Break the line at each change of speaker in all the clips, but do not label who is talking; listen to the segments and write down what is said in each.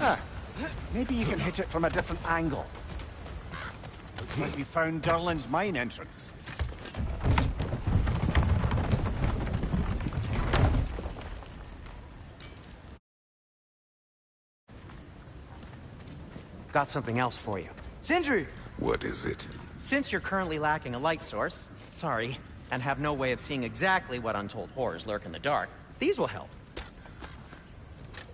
Ah, maybe you can hit it from a different angle. Looks like we found Durlin's mine entrance.
Got something else for you.
Sindri!
What is it?
Since you're currently lacking a light source, sorry, and have no way of seeing exactly what untold horrors lurk in the dark, these will help.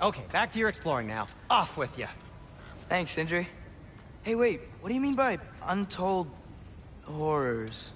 Okay, back to your exploring now. Off with you.
Thanks, Sindri. Hey, wait, what do you mean by untold horrors?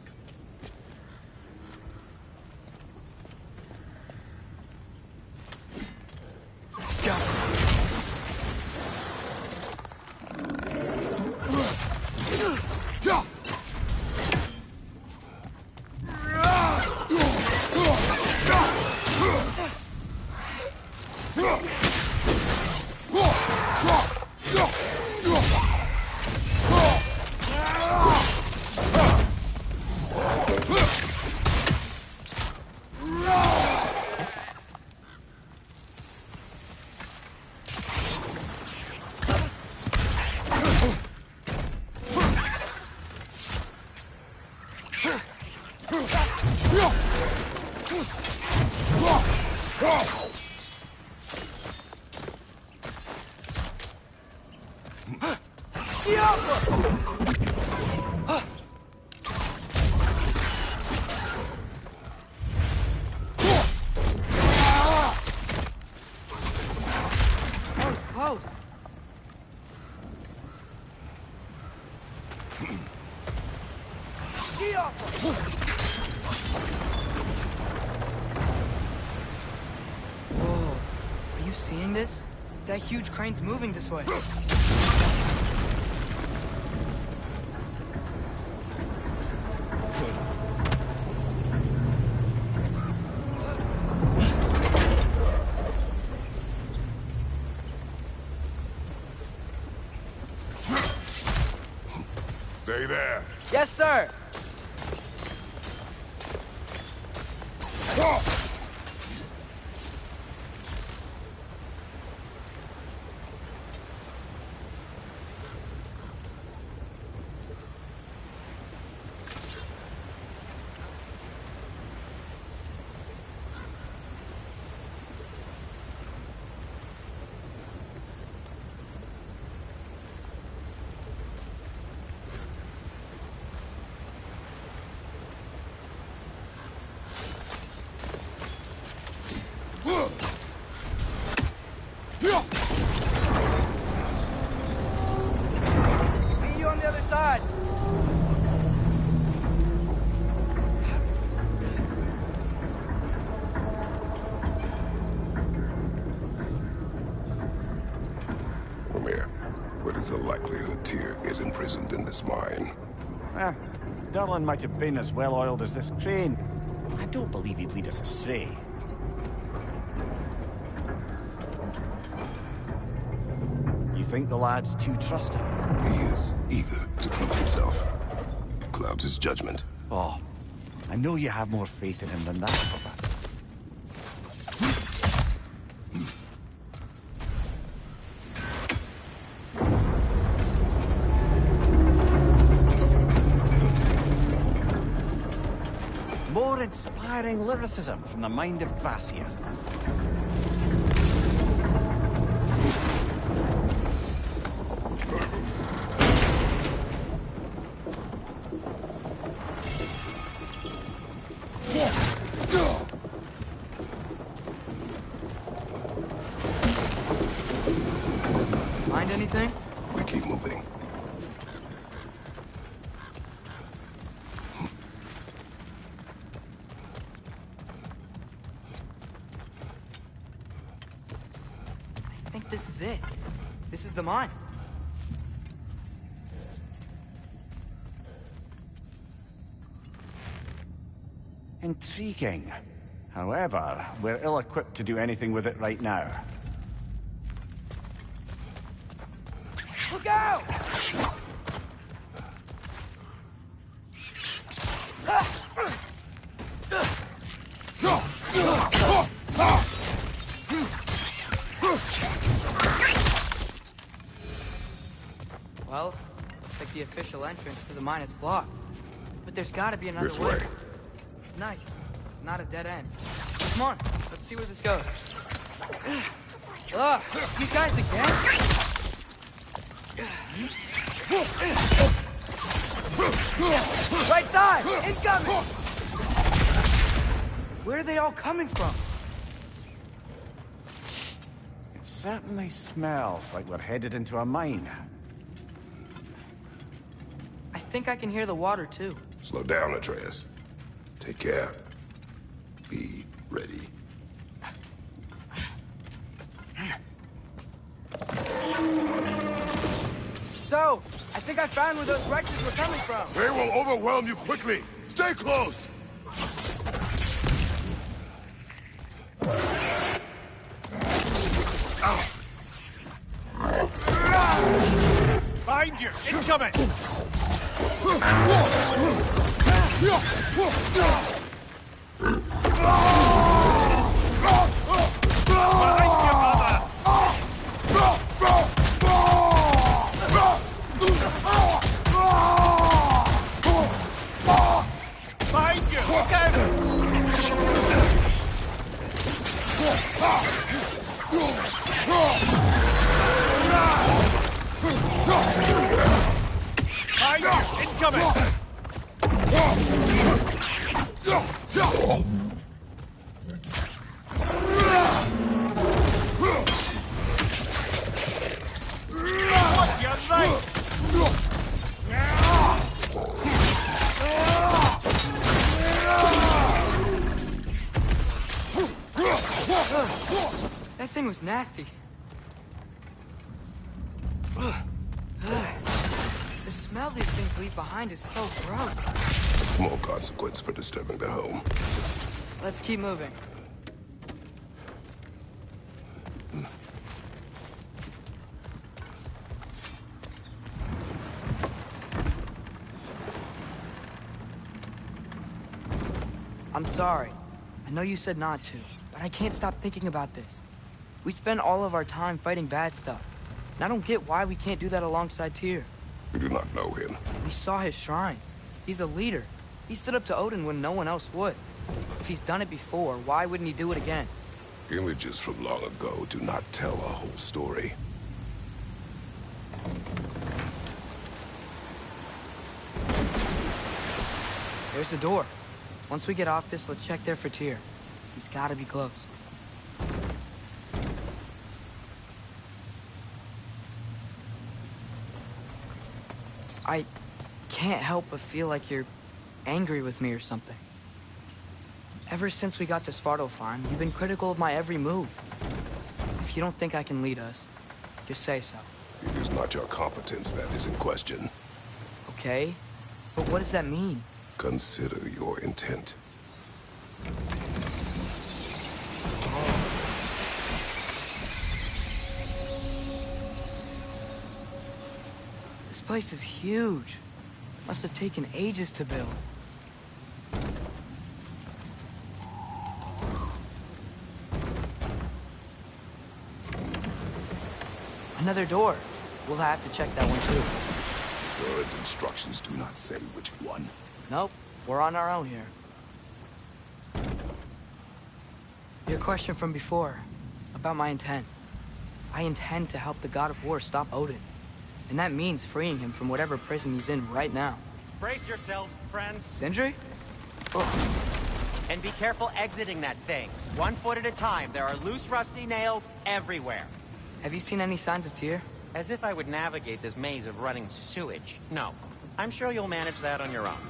Whoa, are you seeing this? That huge crane's moving this way.
Stay there.
Yes, sir! Meet you on the other side.
Umir, what is the likelihood Tyr is imprisoned in this mine?
Durlin might have been as well-oiled as this crane. I don't believe he'd lead us astray. You think the lad's too trusting?
He is eager to prove himself. It clouds his judgment.
Oh, I know you have more faith in him than that. More inspiring lyricism from the mind of Kvasir.
Find anything?
We keep moving.
I think this is it. This is the mine.
Intriguing. However, we're ill-equipped to do anything with it right now.
Look out! the official entrance to the mine is blocked. But there's gotta be another
This way.
Nice. Not a dead end. Come on, let's see where this goes. Ugh, these guys again? Right side! Incoming! Where are they all coming from?
It certainly smells like we're headed into a mine.
I think I can hear the water, too.
Slow down, Atreus. Take care. Be ready.
So, I think I found where those wretches were coming from.
They will overwhelm you quickly. Stay close.
Find you! Incoming! Behind you, brother! Find you! Look out! Find you! Incoming! What's your right?
That thing was nasty. The smell these things leave behind is so gross.
Small consequence for disturbing their home.
Let's keep moving. I'm sorry. I know you said not to, but I can't stop thinking about this. We spend all of our time fighting bad stuff, and I don't get why we can't do that alongside Tyr.
We do not know him.
We saw his shrines. He's a leader. He stood up to Odin when no one else would. If he's done it before, why wouldn't he do it again?
Images from long ago do not tell a whole story.
There's a door. Once we get off this, let's check there for Tyr. He's gotta be close. I can't help but feel like you're angry with me or something. Ever since we got to Svartalfheim, you've been critical of my every move. If you don't think I can lead us, just say so.
It is not your competence that is in question.
Okay? But what does that mean?
Consider your intent.
This place is huge. Must have taken ages to build. Another door. We'll have to check that one too.
Word's instructions do not say which one.
Nope, we're on our own here. Your question from before, about my intent. I intend to help the God of War stop Odin. And that means freeing him from whatever prison he's in right now.
Brace yourselves, friends.
Sindri?
And be careful exiting that thing. 1 foot at a time. There are loose, rusty nails everywhere.
Have you seen any signs of Tyr?
As if I would navigate this maze of running sewage. No. I'm sure you'll manage that on your own.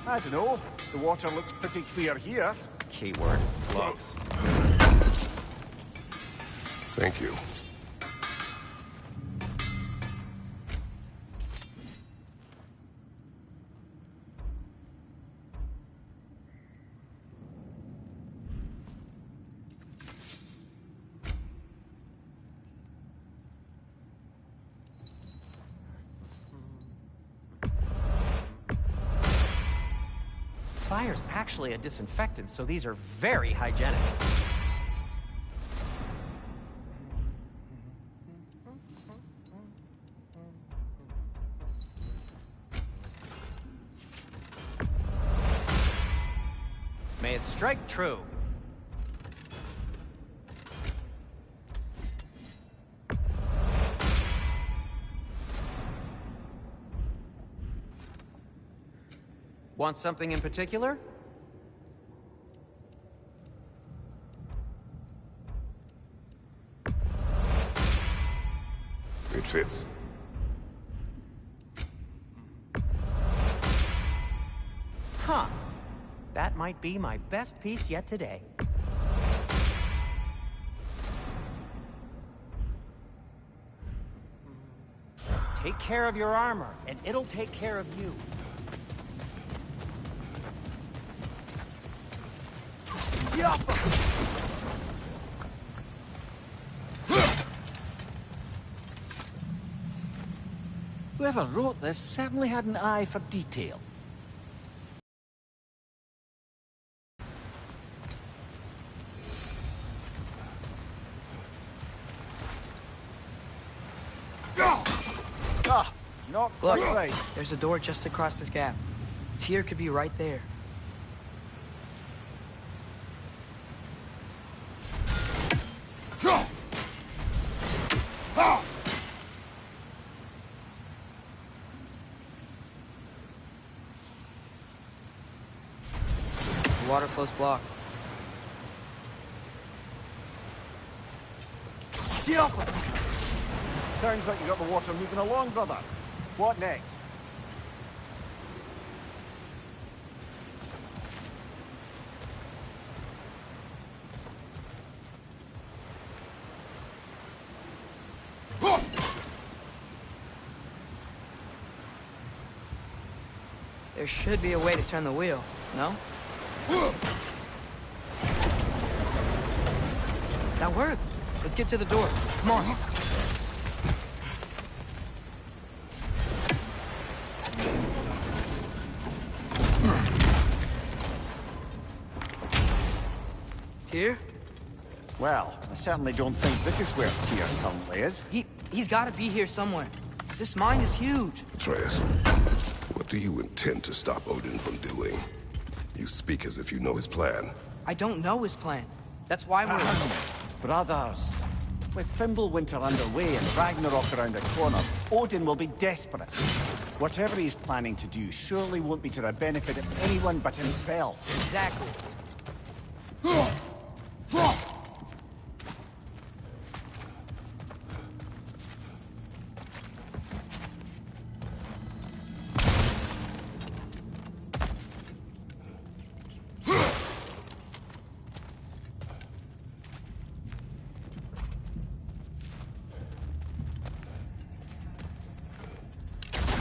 I don't know. The water looks pretty clear here.
Keyword, looks.
Thank you.
Fire's actually a disinfectant, so these are very hygienic. May it strike true. Want something in particular?
It fits.
Huh. That might be my best piece yet today. Take care of your armor, and it'll take care of you.
Whoever wrote this certainly had an eye for detail. Ah, not quite
Look,
right.
there's a door just across this gap. Tyr could be right there. The water flow's blocked.
Sounds like you got the water moving along, brother. What next?
There should be a way to turn the wheel, no? That worked. Let's get to the door. Come on. Tyr?
Well, I certainly don't think this is where Tyr currently is.
He's gotta be here somewhere. This mine is huge.
Atreus, what do you intend to stop Odin from doing? You speak as if you know his plan.
I don't know his plan. That's why we're...
Brothers, with Fimbulwinter underway and Ragnarok around the corner, Odin will be desperate. Whatever he's planning to do surely won't be to the benefit of anyone but himself.
Exactly.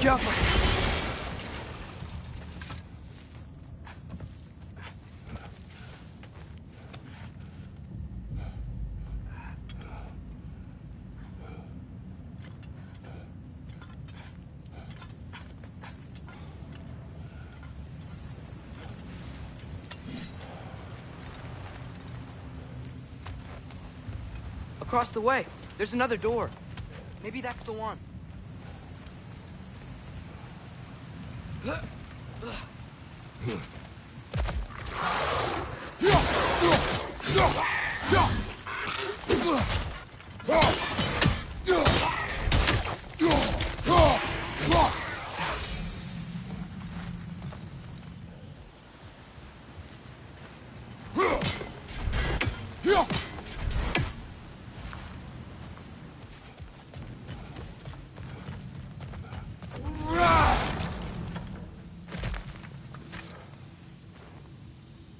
Jump! Across the way, there's another door. Maybe that's the one.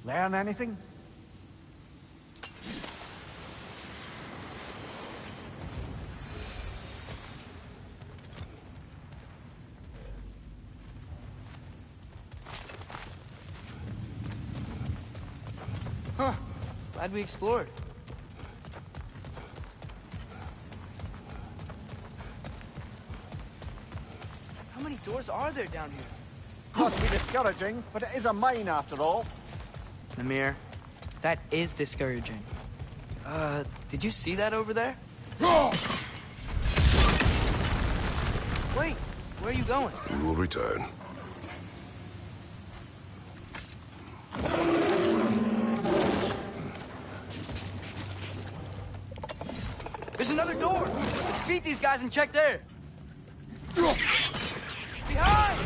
Learn anything?
Huh. Glad we explored. How many doors are there down here?
Must be discouraging, but it is a mine after all.
Namir, that is discouraging. Did you see that over there? Wait, where are you going?
We will return.
There's another door! Let's beat these guys and check there! Behind!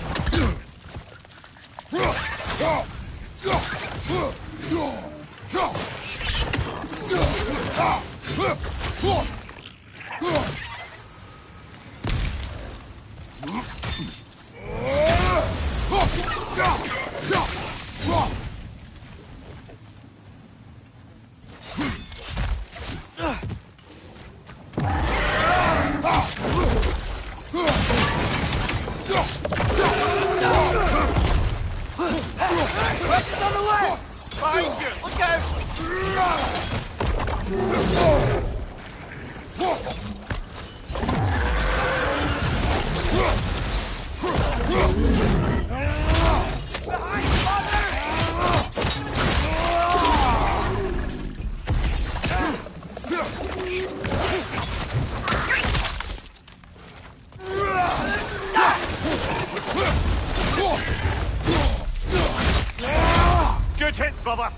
Good hit, brother!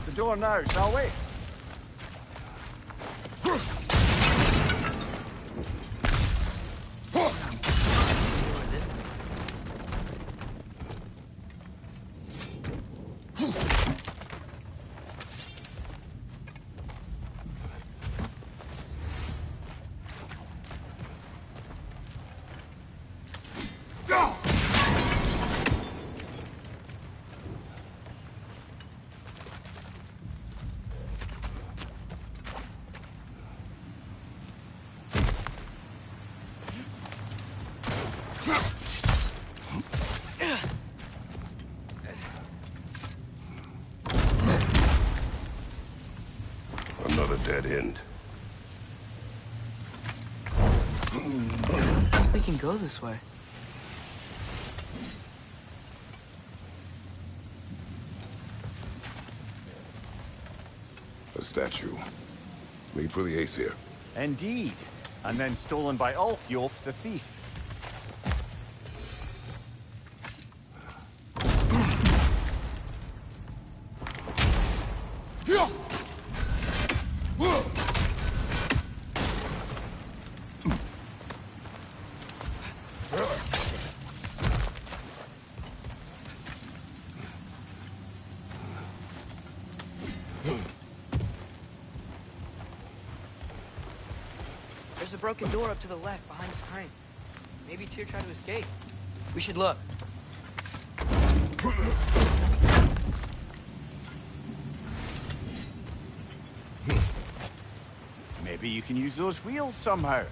The door now, shall we?
Another dead end.
We can go this way.
A statue. Made for the Aesir.
Indeed. And then stolen by Ulfjolf the thief.
There's a broken door up to the left behind this crane. Maybe Tyr tried to escape. We should look.
Maybe you can use those wheels somehow.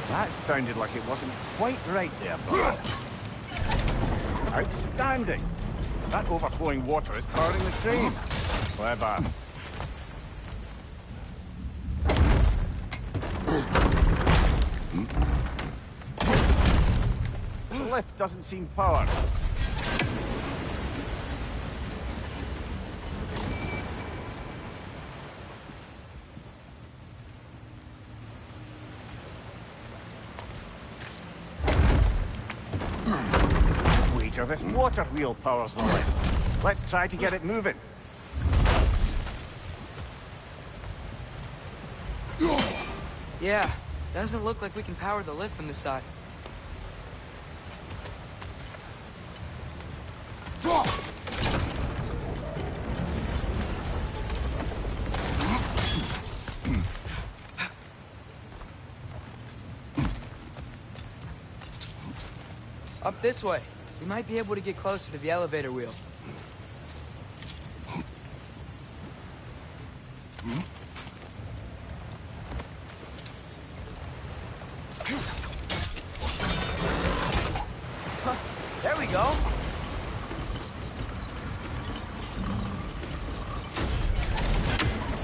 That sounded like it wasn't quite right there, brother. Outstanding! That overflowing water is powering the train. Clever. The lift doesn't seem powered. Waiter, this water wheel powers the lift. Let's try to get it moving.
Yeah, doesn't look like we can power the lift from this side. Up this way. We might be able to get closer to the elevator wheel. Huh, there we go.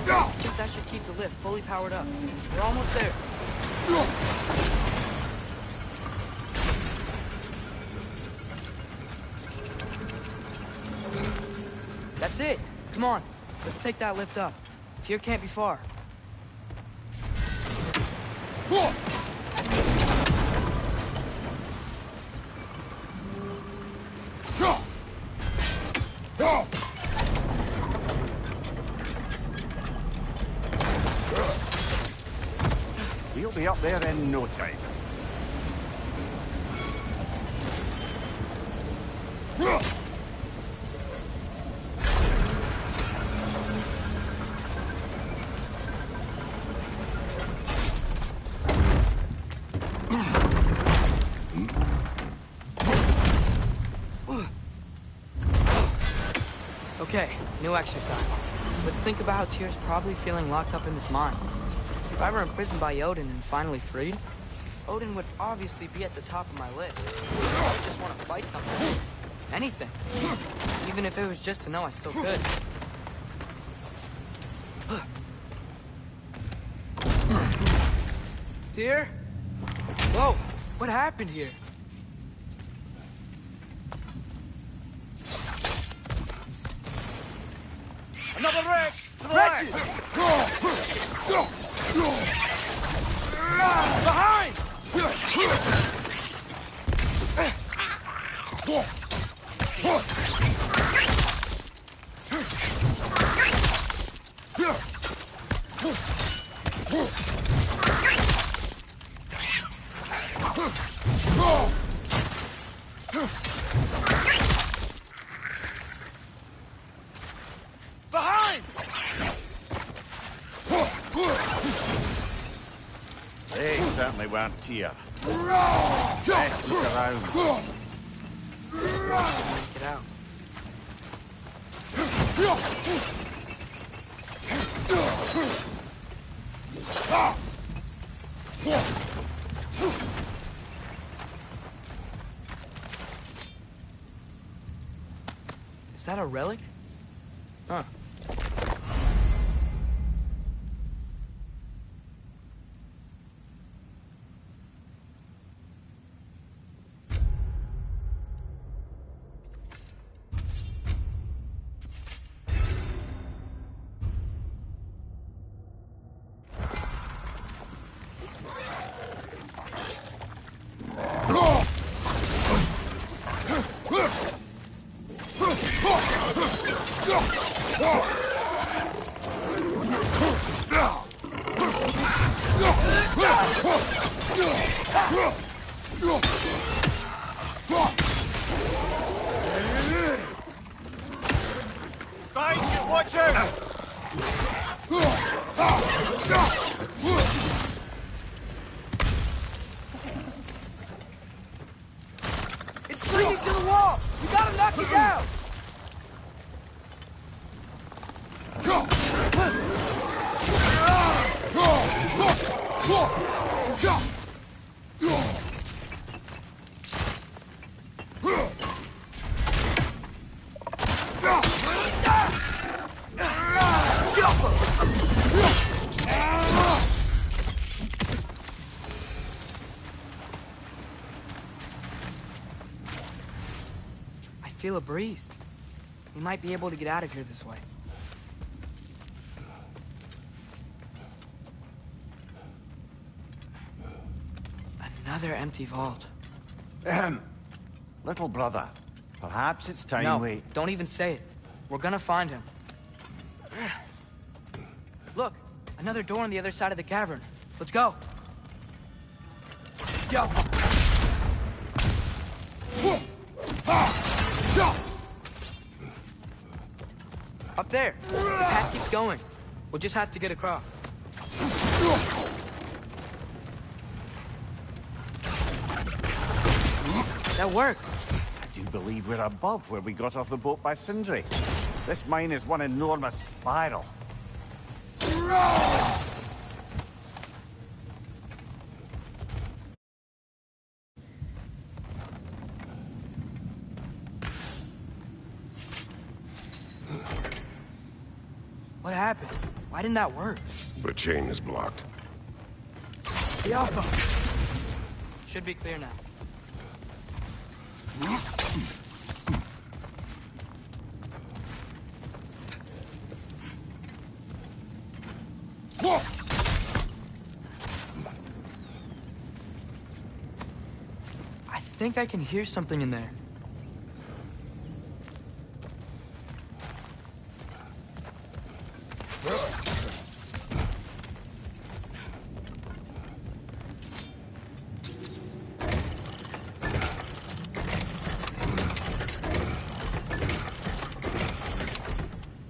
I think that should keep the lift fully powered up. We're almost there. That's it. Come on. Let's take that lift up. Tyr can't be far.
He'll be up there in no time.
Okay, new exercise. Let's think about how Tyr's probably feeling locked up in this mine. If I were imprisoned by Odin and finally freed, Odin would obviously be at the top of my list. I just want to fight something. Anything. Even if it was just to know I still could. Tyr? Whoa, what happened here?
Another wreck! To the left! Behind! Behind! They certainly weren't Tyr. Best look around.
Get out. Is that a relic? Huh.
Guys, watch out!
It's clinging to the wall! We gotta knock it down! I feel a breeze. We might be able to get out of here this way. Another empty vault.
Little brother, perhaps it's time
No,
we...
don't even say it. We're gonna find him. Look, another door on the other side of the cavern. Let's go. Yo. Up there. The path keeps going. We'll just have to get across. That worked.
I do believe we're above where we got off the boat by Sindri. This mine is one enormous spiral.
What happened? Why didn't that work?
The chain is blocked.
The Alpha. Should be clear now. I think I can hear something in there.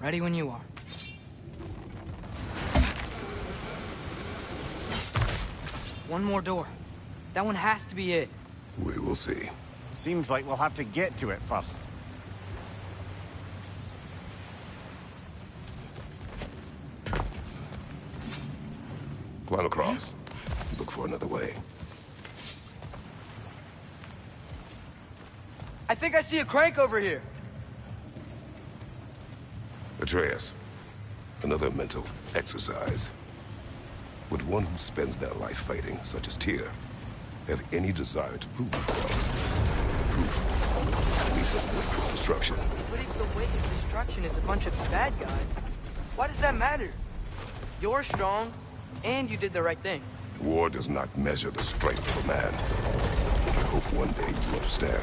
Ready when you are. One more door. That one has to be it.
We will see.
Seems like we'll have to get to it first.
Climb across. Look for another way.
I think I see a crank over here.
Atreus, another mental exercise. Would one who spends their life fighting, such as Tyr, have any desire to prove themselves? Proof leaves a wake of destruction.
But if the wake of destruction is a bunch of bad guys, why does that matter? You're strong, and you did the right thing.
War does not measure the strength of a man. I hope one day you understand.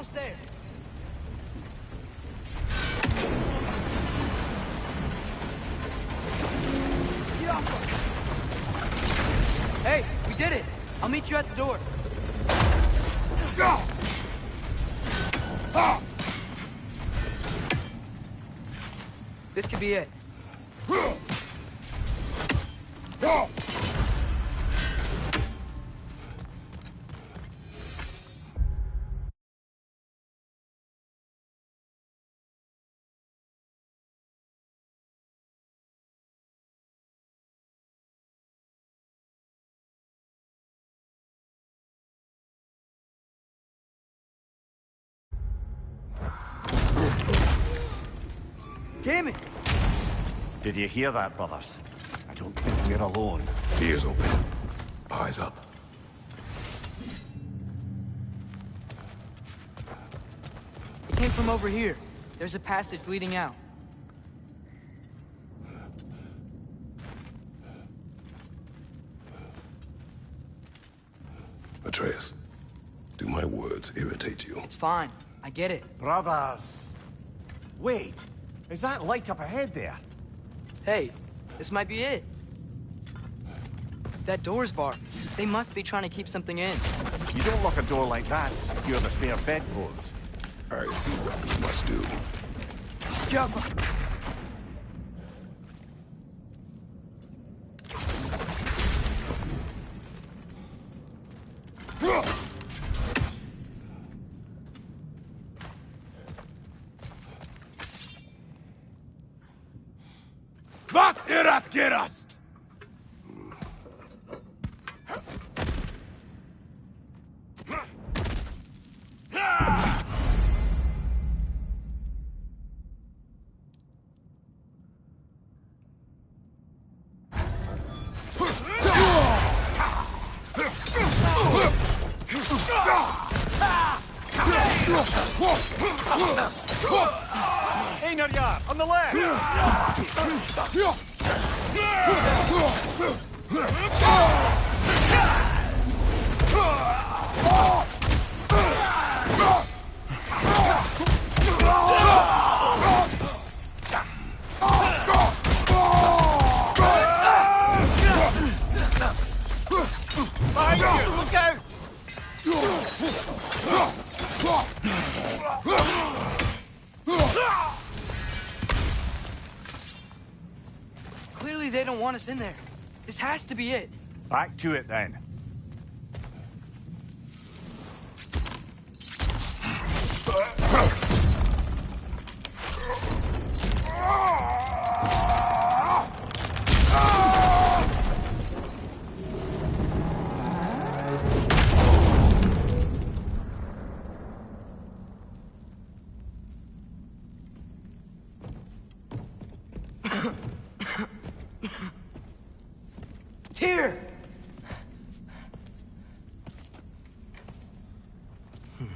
almost there. Get off her. Hey, we did it. I'll meet you at the door. This could be it. Damn it!
Did you hear that, brothers? I don't think we're alone.
Ears open. Eyes up.
It came from over here. There's a passage leading out.
Atreus, do my words irritate you?
It's fine. I get it.
Brothers! Wait, is that light up ahead there?
Hey, this might be it. That door's barred. They must be trying to keep something in.
You don't lock a door like that to secure the spare bedclothes.
I see what we must do.
Jump!
Wat erat gerast?
Einarjar, on the left! Behind you! Look out!
Clearly they don't want us in there. This has to be it.
Back to it then.
Here!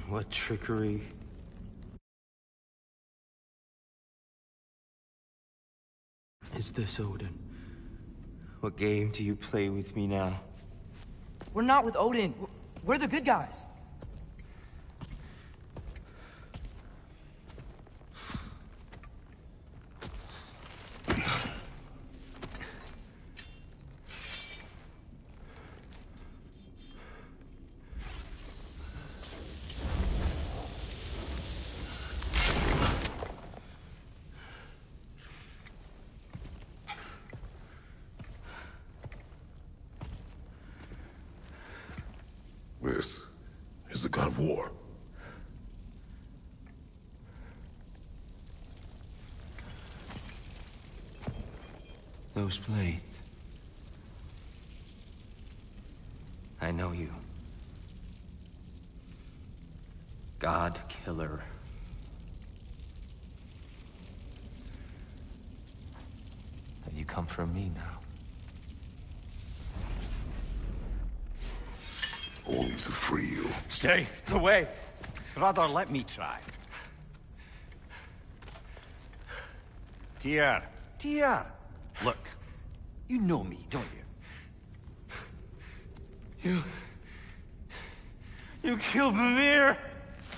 What trickery. Is this, Odin? What game do you play with me now?
We're not with Odin. We're the good guys.
This is the god of war.
Those blades. I know you. God Killer. Have you come for me now?
Only to free you.
Stay away. Brother, let me try. Tyr. Tyr. Look, you know me, don't you?
You killed Mimir!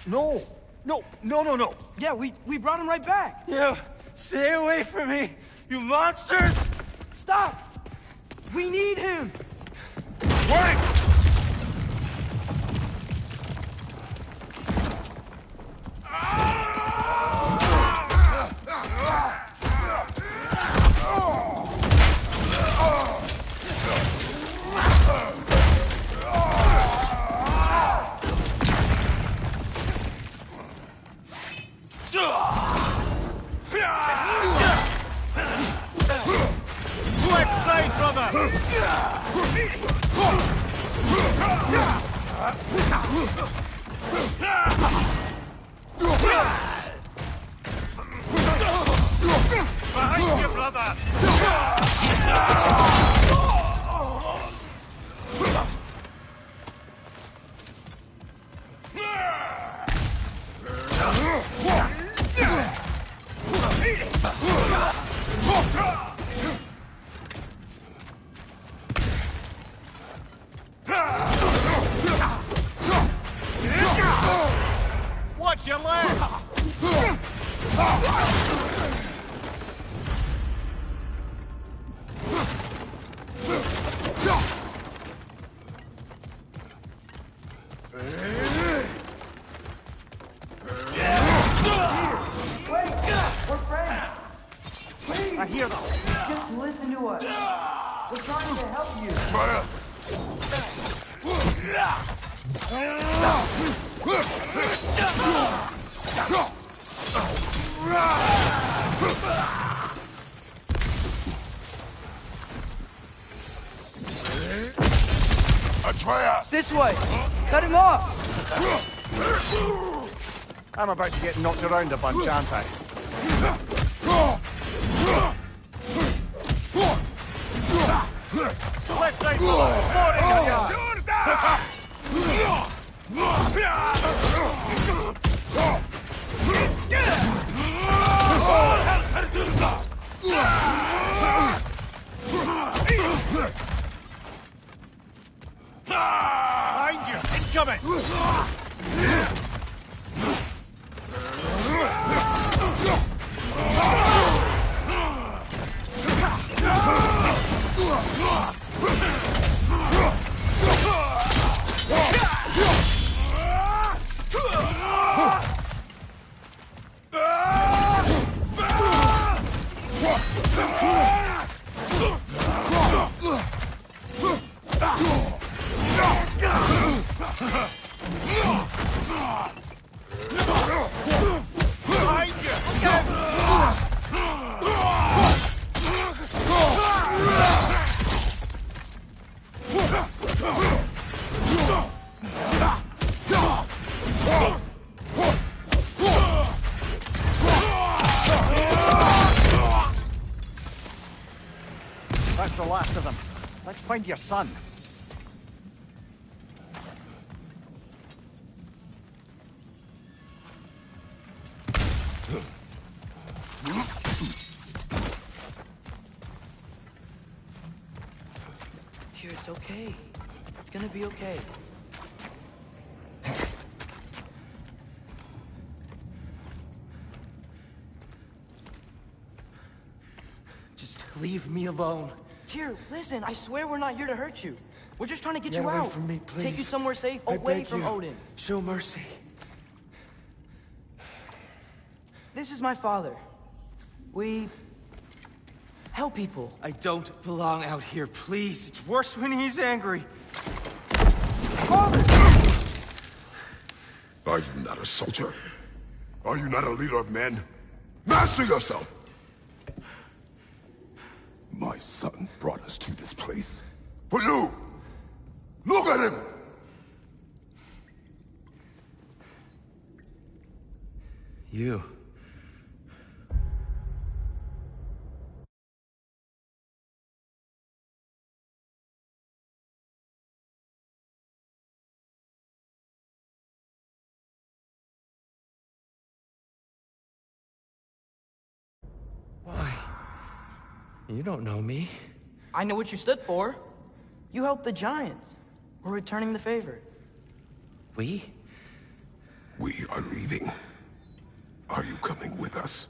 No, No, no, no, no.
Yeah, we brought him right back.
You, stay away from me, you monsters!
Stop! We need him!
Warning! Left side, brother! Behind you, brother! Watch your left!
We're friends.
I hear them.
Just listen to us. We're trying to help you.
Fire! Atreus!
This way. Cut him off.
I'm about to get knocked around a bunch, aren't I? Left side, behind you! Incoming! That's the last of them. Let's find your son.
Dear, it's okay. It's gonna be okay.
Just leave me alone.
Tyr, listen, I swear we're not here to hurt you. We're just trying to get
Get
you
away
out.
from me, please.
Take you somewhere safe,
I
away
beg
from
you.
Odin.
Show mercy.
This is my father. We help people.
I don't belong out here, please. It's worse when he's angry.
Father!
Are you not a soldier? Are you not a leader of men? Master yourself! My son brought us to this place. For you! Look at him!
You. Why? You don't know me.
I know what you stood for. You helped the Giants. We're returning the favor.
We?
We are leaving. coming with us.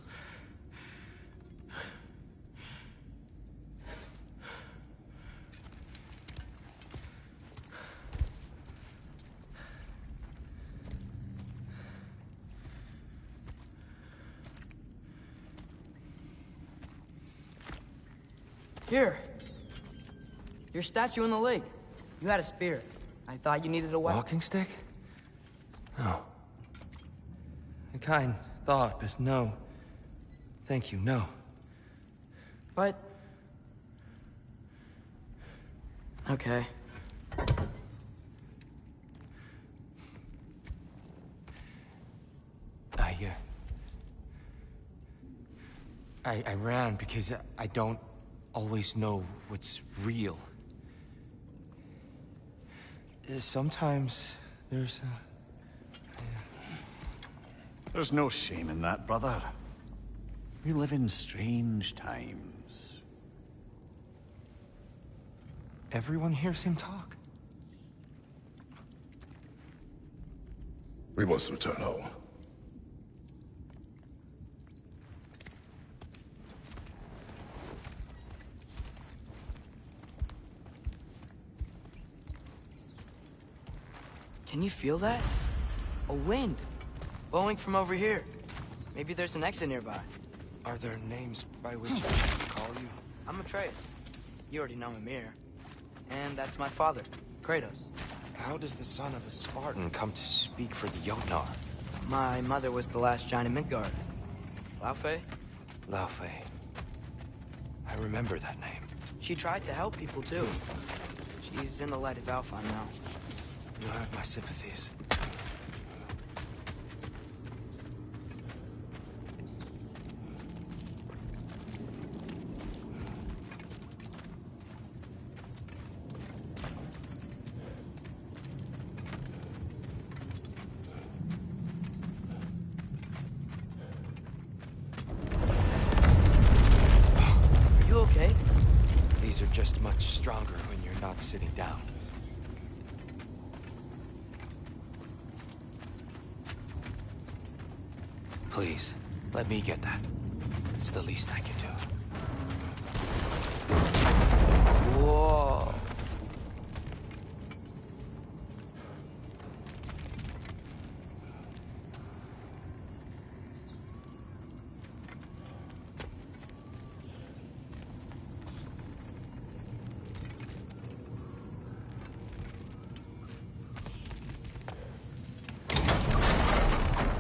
Here. Your statue in the lake. You had a spear. I thought you needed a weapon.
Walking stick? No. A kind thought, but no. Thank you, no.
But... Okay.
I ran because I don't always know what's real. Sometimes there's
There's no shame in that, brother. We live in strange times.
Everyone hears him talk.
We must return home.
Can you feel that? A wind. Blowing from over here. Maybe there's an exit nearby.
Are there names by which I should call you?
I'm Atreus. You already know Mimir. And that's my father, Kratos.
How does the son of a Spartan come to speak for the Jotnar?
My mother was the last giant in Midgard. Laufey?
Laufey. I remember that name.
She tried to help people too. She's in the light of Alpha now.
You have my sympathies.
Are you okay?
These are just much stronger when you're not sitting down. Please, let me get that. It's the least I can do.
Whoa.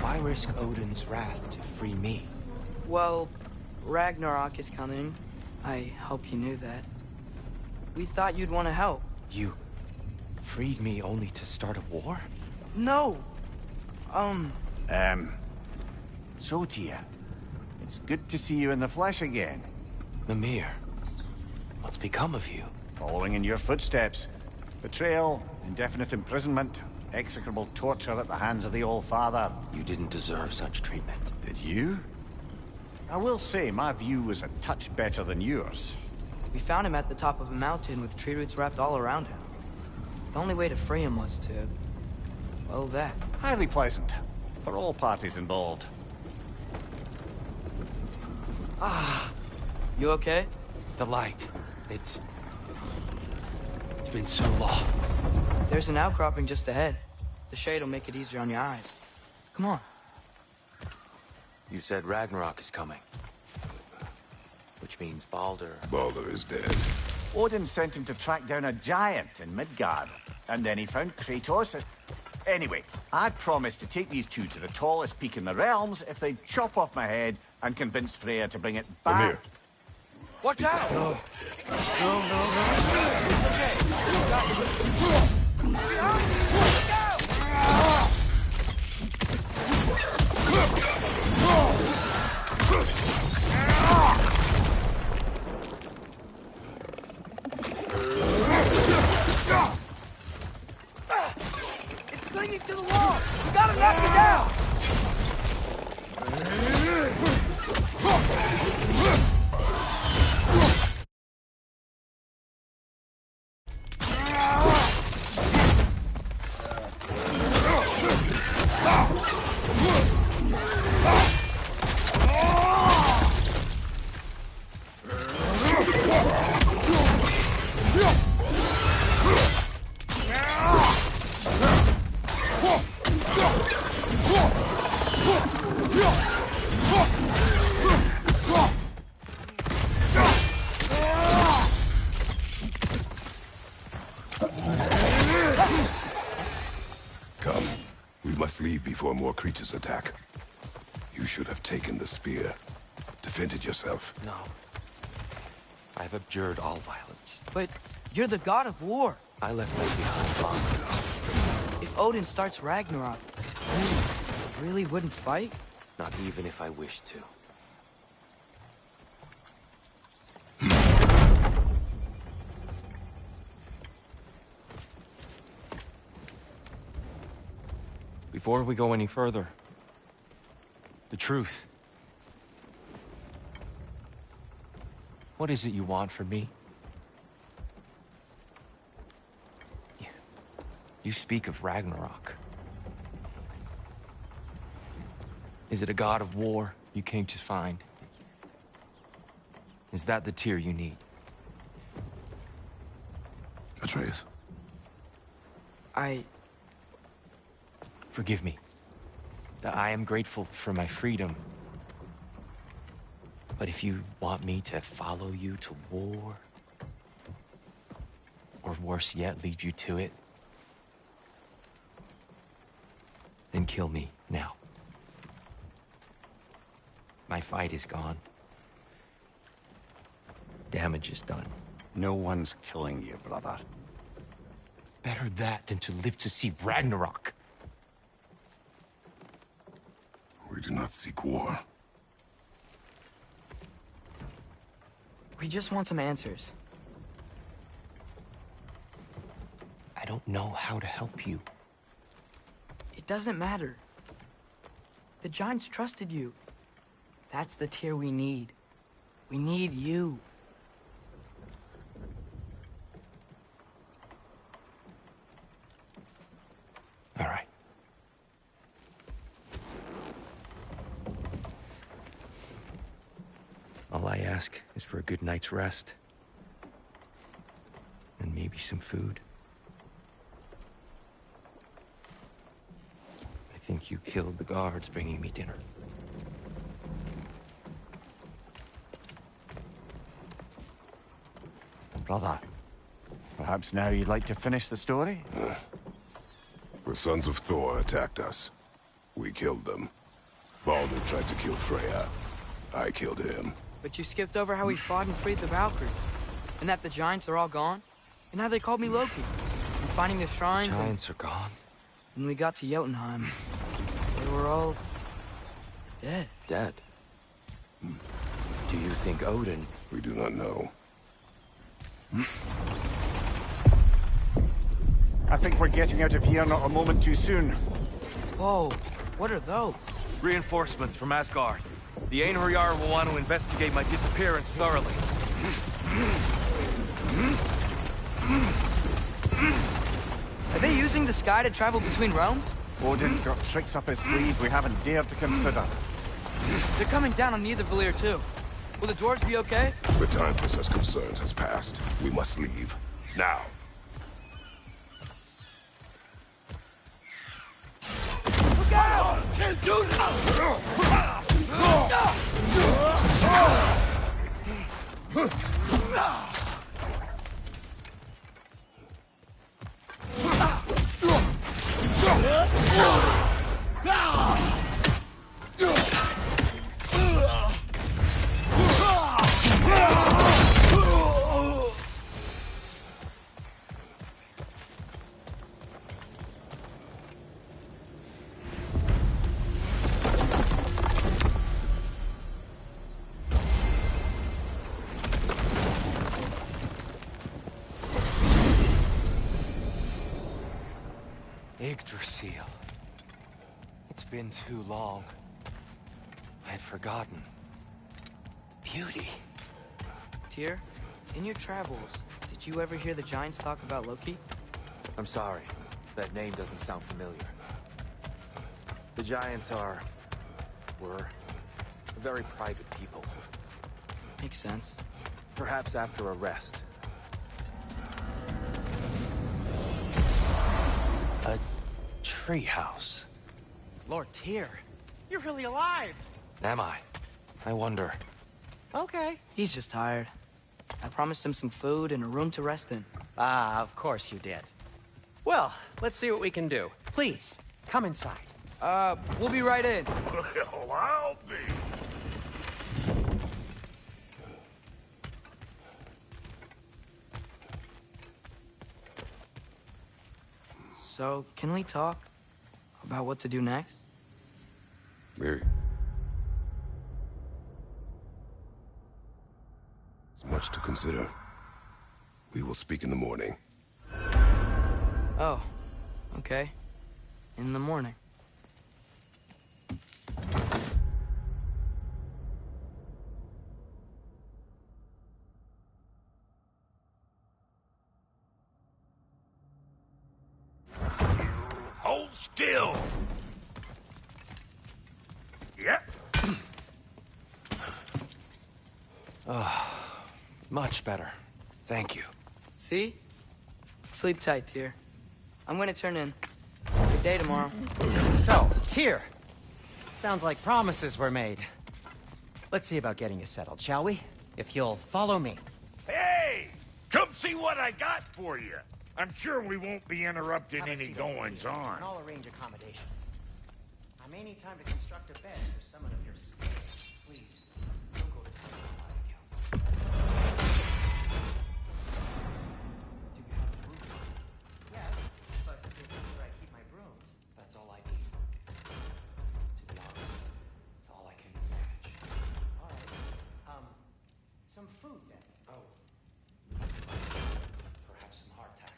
Why risk Odin's wrath to free me?
Well, Ragnarok is coming. I hope you knew that. We thought you'd want to help.
You freed me only to start a war?
No!
So Tyr, it's good to see you in the flesh again.
Mimir, what's become of you?
Following in your footsteps. Betrayal, indefinite imprisonment, execrable torture at the hands of the Old Father.
You didn't deserve such treatment.
Did you? I will say, my view was a touch better than yours.
We found him at the top of a mountain with tree roots wrapped all around him. The only way to free him was to... well, that.
Highly pleasant, for all parties involved.
You okay?
The light. It's been so long.
There's an outcropping just ahead. The shade will make it easier on your eyes. Come on.
You said Ragnarok is coming. Which means Baldur...
Baldur is dead.
Odin sent him to track down a giant in Midgard, and then he found Kratos. Anyway, I promised to take these two to the tallest peak in the realms if they'd chop off my head and convince Freya to bring it back.
Mimir.
Watch out!
No.
It's clinging to the wall! We gotta knock it down!
Come. We must leave before more creatures attack. You should have taken the spear. Defended yourself.
No. I've abjured all violence.
But you're the god of war.
I left that behind long ago.
If Odin starts Ragnarok, you really wouldn't fight?
Not even if I wished to. Before we go any further, the truth. What is it you want from me? You speak of Ragnarok. Is it a god of war you came to find? Is that the tear you need?
Atreus.
Forgive me. I am grateful for my freedom. But if you want me to follow you to war, or worse yet, lead you to it, then kill me now. My fight is gone. Damage is done.
No one's killing you, brother.
Better that than to live to see Ragnarok.
We do not seek war.
We just want some answers.
I don't know how to help you.
It doesn't matter. The Giants trusted you. That's the tear we need. We need you.
All right. All I ask is for a good night's rest. And maybe some food. I think you killed the guards bringing me dinner.
Brother, perhaps now you'd like to finish the story?
The sons of Thor attacked us. We killed them. Baldur tried to kill Freya. I killed him.
But you skipped over how we fought and freed the Valkyries. And that the Giants are all gone. And how they called me Loki. And finding the shrines
Giants are gone.
When we got to Jotunheim, they were all... dead.
Dead. Do you think Odin...
We do not know.
I think we're getting out of here not a moment too soon.
Whoa, what are those?
Reinforcements from Asgard. The Einherjar will want to investigate my disappearance thoroughly.
Are they using the sky to travel between realms?
Odin's got tricks up his sleeve we haven't dared to consider.
They're coming down on Nidavellir too. Will the dwarves be okay?
The time for such concerns has passed. We must leave. Now.
Look out! Can't do
Yggdrasil. It's been too long. I'd forgotten. Beauty.
Tyr, in your travels, did you ever hear the Giants talk about Loki?
I'm sorry. That name doesn't sound familiar. The Giants were a very private people.
Makes sense.
Perhaps after a rest. A treehouse.
Lord Tyr, You're really alive!
Am I? I wonder.
Okay.
He's just tired. I promised him some food and a room to rest in.
Ah, of course you did. Well, let's see what we can do. Please, come inside.
We'll be right in.
Well, I'll be.
So, can we talk about what to do next?
Mary. It's much to consider. We will speak in the morning.
Oh, okay. In the morning.
Hold still. Yep.
Much better. Thank you.
See? Sleep tight, Tyr. I'm gonna turn in. Good day tomorrow.
So, Tyr. Sounds like promises were made. Let's see about getting you settled, shall we? If you'll follow me.
Hey! Come see what I got for you. I'm sure we won't be interrupting
Have a
any
seat over
goings
here,
on.
And I'll arrange accommodations. I may need time to construct a bed for someone of your skill. Please, don't go to town on my account. Do you have a broom? Yes, but if it's where I keep my brooms, that's all I need. To be honest, it's all I can manage. All right. Some food then. Oh. Perhaps some hardtack.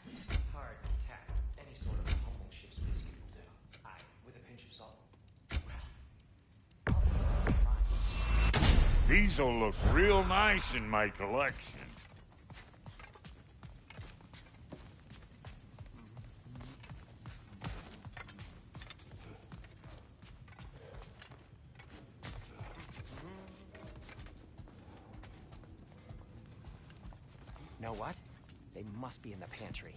Hardtack. Any sort of humble ship's biscuit will do. Aye, with a pinch of salt. Well, I'll see what I can find.
These'll look real nice in my collection.
Know what? They must be in the pantry.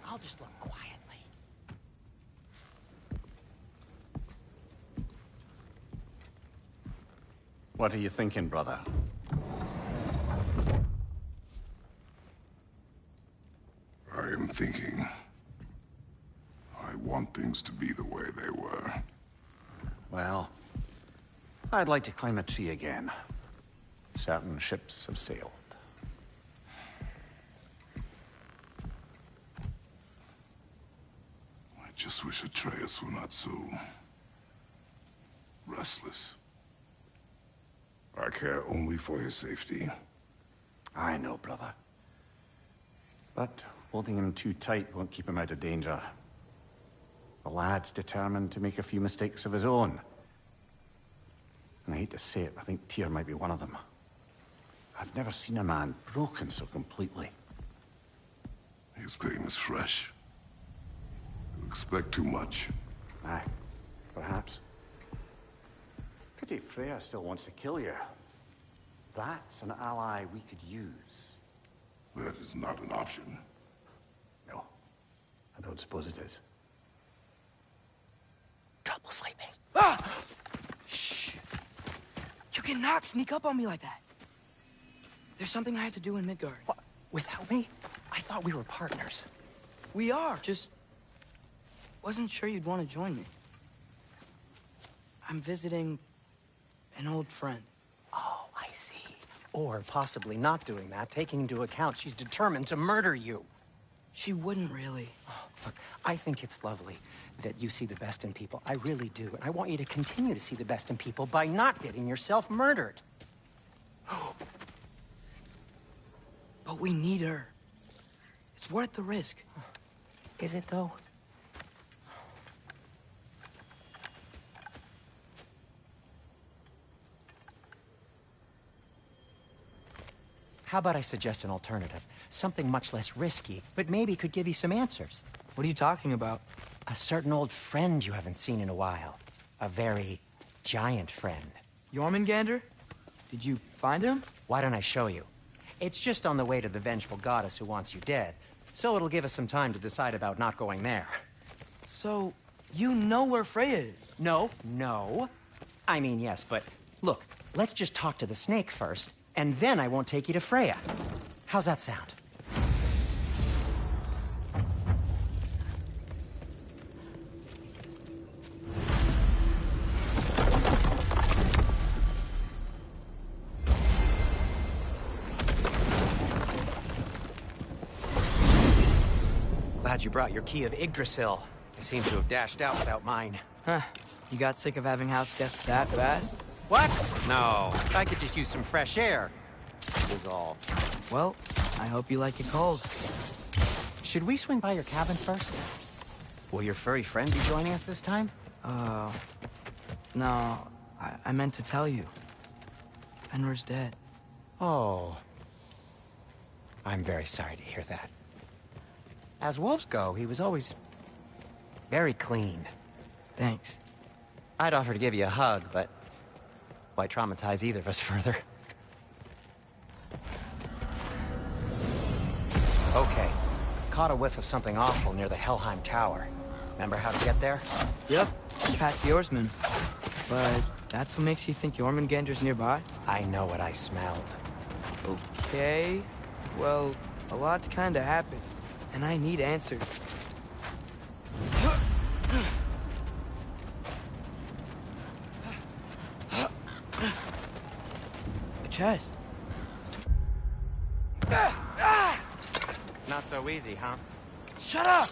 I'll just look quietly.
What are you thinking, brother?
I am thinking. I want things to be the way they were.
Well, I'd like to climb a tree again. Certain ships have sailed.
I just wish Atreus were not so restless. I care only for his safety.
I know, brother. But holding him too tight won't keep him out of danger. The lad's determined to make a few mistakes of his own. And I hate to say it, I think Tyr might be one of them. I've never seen a man broken so completely.
His pain is fresh. You expect too much.
Aye, perhaps. Pity Freya still wants to kill you. That's an ally we could use.
That is not an option.
No, I don't suppose it is.
Trouble sleeping.
Ah! Shh! You cannot sneak up on me like that. There's something I have to do in Midgard.
What? Without me? I thought we were partners.
We are, just... wasn't sure you'd want to join me. I'm visiting an old friend.
Oh, I see. Or possibly not doing that, taking into account she's determined to murder you.
She wouldn't really.
Oh, look, I think it's lovely that you see the best in people. I really do. And I want you to continue to see the best in people by not getting yourself murdered.
But we need her. It's worth the risk.
Is it, though? How about I suggest an alternative? Something much less risky, but maybe could give you some answers.
What are you talking about?
A certain old friend you haven't seen in a while. A very giant friend.
Jormungandr? Did you find him?
Why don't I show you? It's just on the way to the vengeful goddess who wants you dead, so it'll give us some time to decide about not going there.
So, you know where Freya is?
No, I mean, yes, but look, let's just talk to the snake first, and then I won't take you to Freya. How's that sound? Glad you brought your key of Yggdrasil. I seem to have dashed out without mine.
Huh. You got sick of having house guests that fast?
What? No, I could just use some fresh air. Is all.
Well, I hope you like it cold.
Should we swing by your cabin first? Will your furry friend be joining us this time?
No. I meant to tell you. Fenrir's dead.
Oh. I'm very sorry to hear that. As wolves go, he was always very clean.
Thanks.
I'd offer to give you a hug, but why traumatize either of us further? Okay. Caught a whiff of something awful near the Helheim Tower. Remember how to get there?
Yep. Past the oarsman. But that's what makes you think Jormungandr's nearby?
I know what I smelled.
Okay. Well, a lot's kinda happened. And I need answers. A chest.
Not so easy, huh?
Shut up!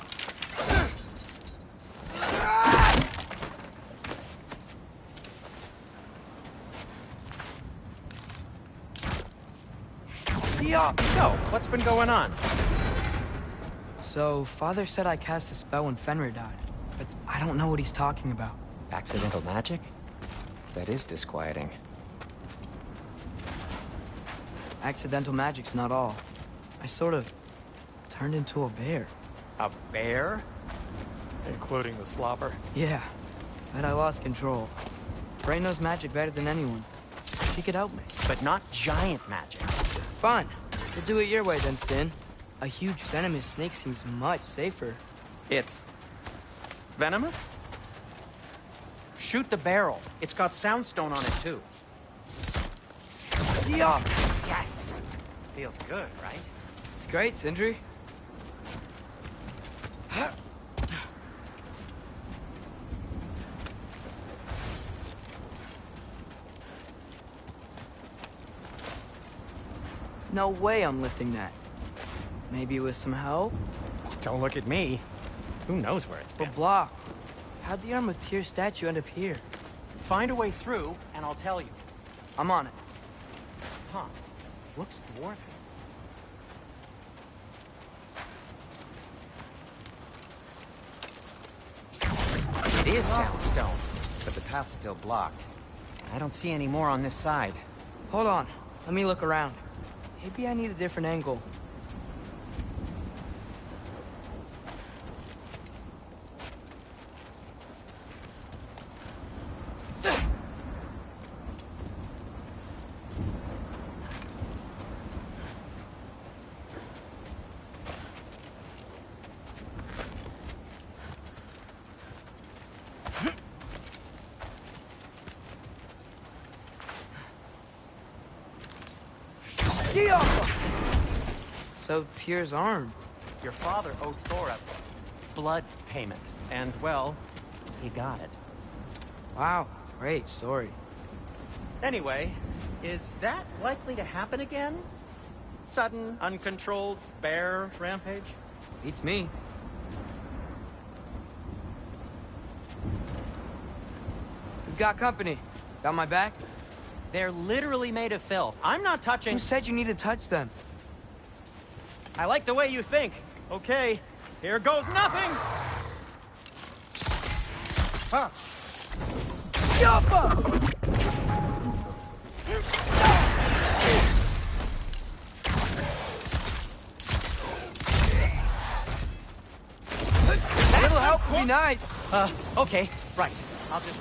So, what's been going on?
So, Father said I cast a spell when Fenrir died, but I don't know what he's talking about.
Accidental magic? That is disquieting.
Accidental magic's not all. I sort of turned into a bear.
A bear?
Including the slobber.
Yeah, but I lost control. Frey knows magic better than anyone. She could help me.
But not giant magic.
Fine. We'll do it your way then, Sin. A huge venomous snake seems much safer.
It's venomous? Shoot the barrel. It's got soundstone on it, too.
Yeah.
Yes! Feels good, right?
It's great, Sindri. No way I'm lifting that. Maybe with some help?
Don't look at me. Who knows where it's been?
We're blocked. How'd the Arm of Tyr statue end up here?
Find a way through, and I'll tell you.
I'm on it.
Huh. Looks dwarven. It is soundstone, but the path's still blocked. I don't see any more on this side.
Hold on. Let me look around. Maybe I need a different angle. So, Tyr's arm.
Your father owed Thor a blood payment, and, well, he got it.
Wow, great story.
Anyway, is that likely to happen again? Sudden, uncontrolled bear rampage?
Beats me. We've got company. Got my back?
They're literally made of filth. I'm not touching...
Who said you need to touch them?
I like the way you think. Okay, here goes nothing! Huh.
A little help would be nice.
Okay, right. I'll just...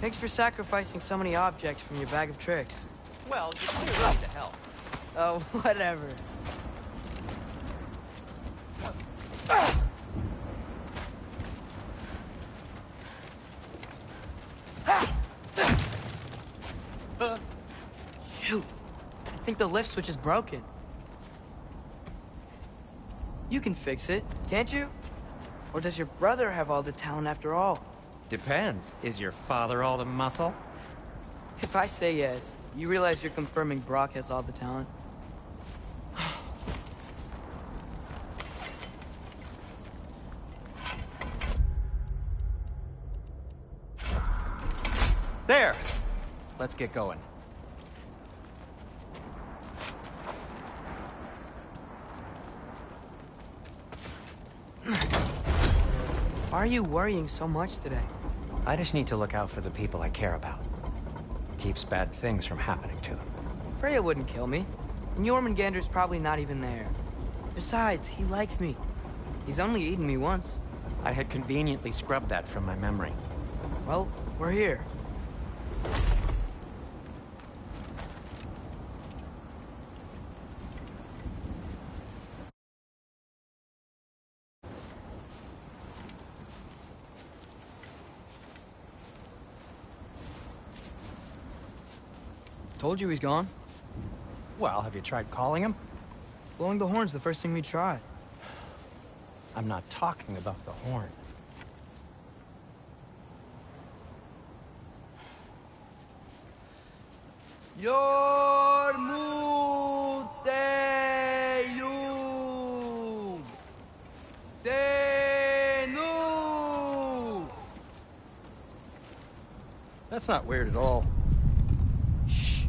Thanks for sacrificing so many objects from your bag of tricks.
Well, you clearly need the help.
Oh, whatever. Shoot. I think the lift switch is broken. You can fix it, can't you? Or does your brother have all the talent after all?
Depends. Is your father all the muscle?
If I say yes, you realize you're confirming Brock has all the talent?
There! Let's get going.
Why are you worrying so much today?
I just need to look out for the people I care about. Keeps bad things from happening to them.
Freya wouldn't kill me. And Jormungandr's probably not even there. Besides, he likes me. He's only eaten me once.
I had conveniently scrubbed that from my memory.
Well, we're here. Told you he's gone.
Well, have you tried calling him?
Blowing the horn's the first thing we tried.
I'm not talking about the horn.
Yormuteyum Senu.
That's not weird at all. Shh.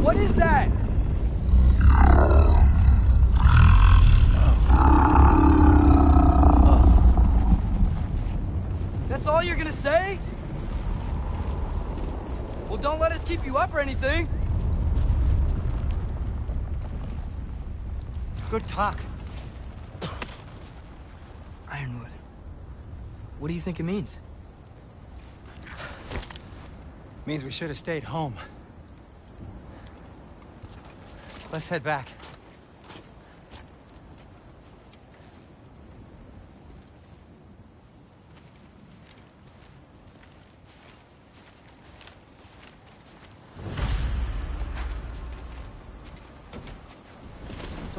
What is that? That's all you're gonna say? Well, don't let us keep you up or anything.
Good talk.
Ironwood. What do you think it means?
Means we should have stayed home. Let's head back.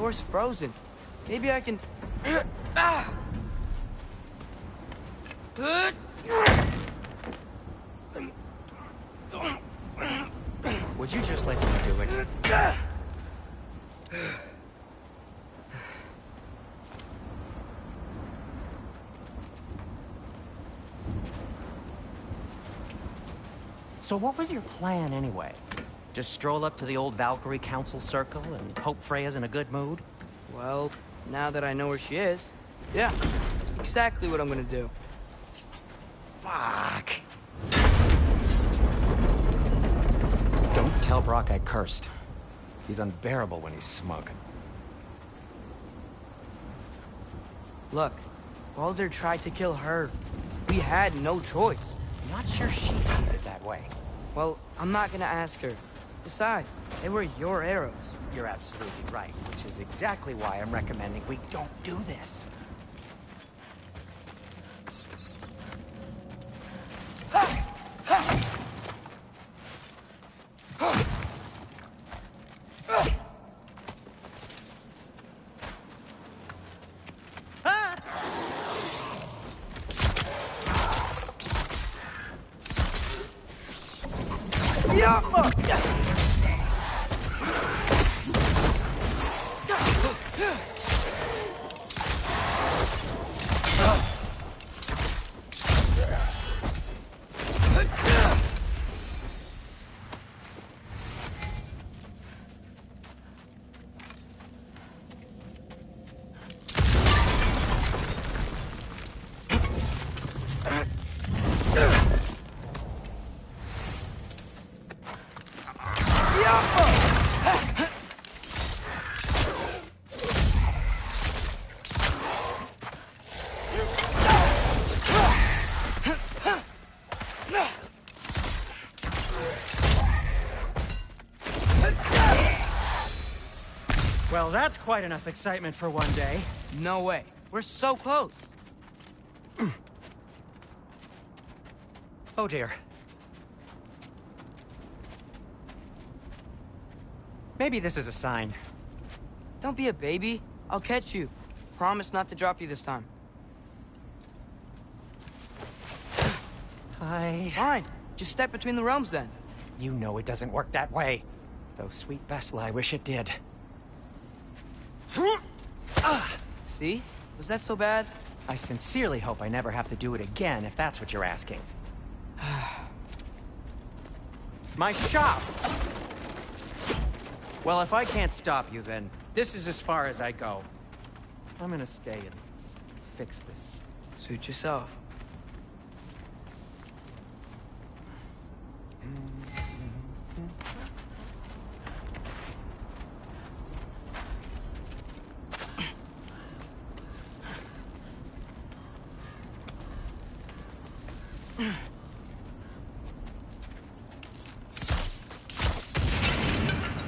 door's frozen. Maybe I can... Ah!
Would you just let me do it? So what was your plan anyway? Just stroll up to the old Valkyrie Council circle and hope Freya's in a good mood?
Well, now that I know where she is, yeah, exactly what I'm gonna do.
Fuck. Don't tell Brock I cursed. He's unbearable when he's smug.
Look, Baldur tried to kill her. We had no choice.
Not sure she sees it that way.
Well, I'm not gonna ask her. Besides, they were your arrows.
You're absolutely right, which is exactly why I'm recommending we don't do this. Well, that's quite enough excitement for one day.
No way. We're so close.
Oh dear. Maybe this is a sign.
Don't be a baby. I'll catch you. Promise not to drop you this time. Fine. Just step between the realms then.
You know it doesn't work that way. Though, sweet Bessel, I wish it did.
See? Was that so bad?
I sincerely hope I never have to do it again, if that's what you're asking. My shop! Well, if I can't stop you, then this is as far as I go. I'm gonna stay and fix this.
Suit yourself.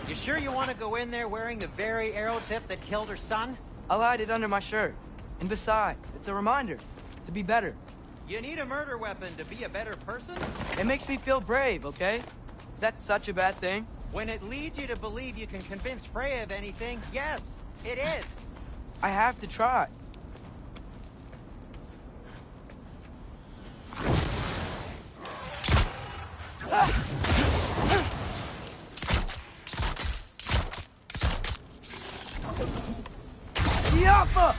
You sure you want to go in there wearing the very arrow tip that killed her son?
I'll hide it under my shirt. And besides, it's a reminder to be better.
You need a murder weapon to be a better person?
It makes me feel brave, okay? Is that such a bad thing?
When it leads you to believe you can convince Freya of anything, yes, it is.
I have to try. Yappa!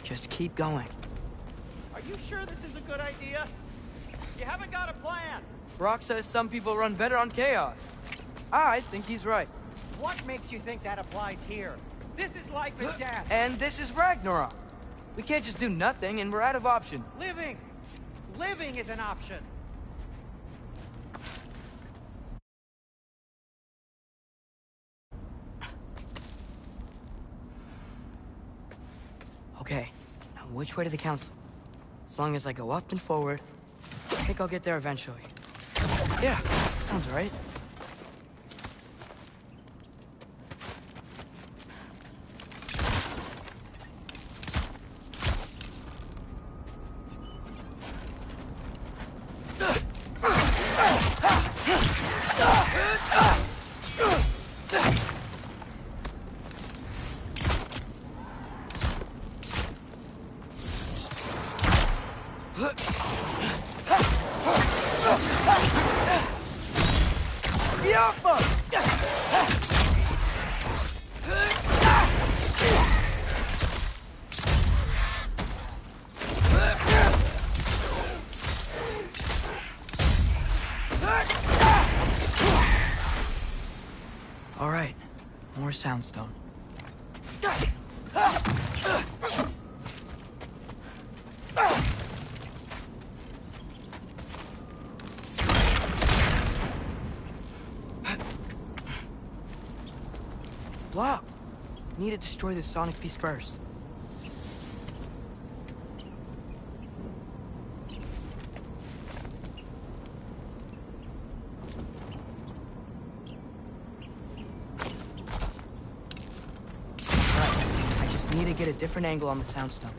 Just keep going.
Are you sure this is a good idea? You haven't got a plan.
Brock says some people run better on chaos. I think he's right.
What makes you think that applies here? This is life and death.
And this is Ragnarok. We can't just do nothing, and we're out of options.
Living! Living is an option.
Okay, now which way to the council? As long as I go up and forward, I think I'll get there eventually. Yeah, sounds right. All right, more soundstone. It's blocked. Need to destroy the sonic piece first. I just need to get a different angle on the soundstone.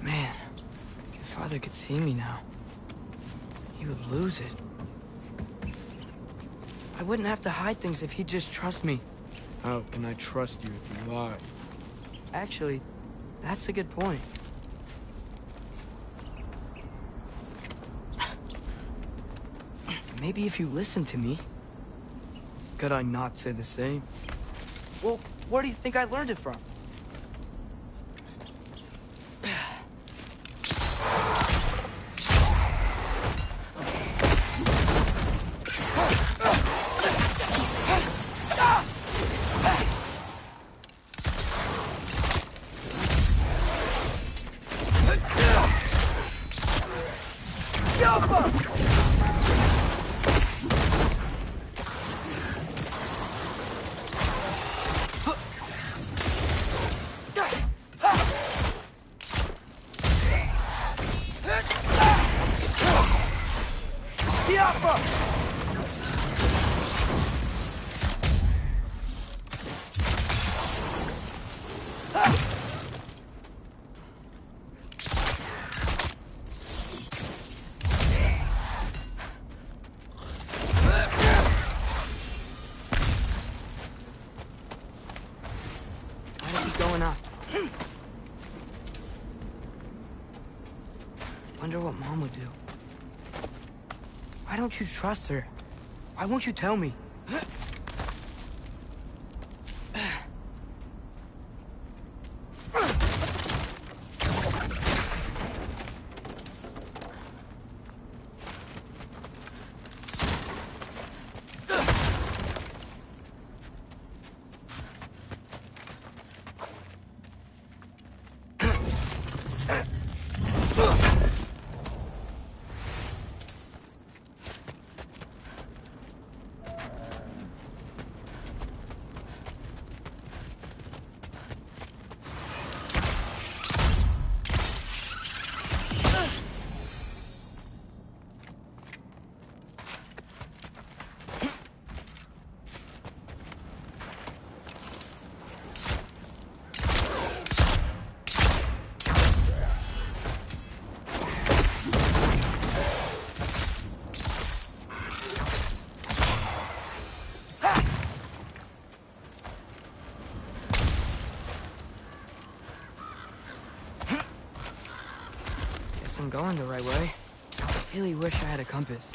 Man, if Father could see me now, he would lose it. I wouldn't have to hide things if he'd just trust me.
How can I trust you if you lie?
Actually, that's a good point. Maybe if you listen to me.
Could I not say the same?
Well, where do you think I learned it from? Wonder what Mom would do. Why don't you trust her? Why won't you tell me? I'm going the right way. I really wish I had a compass.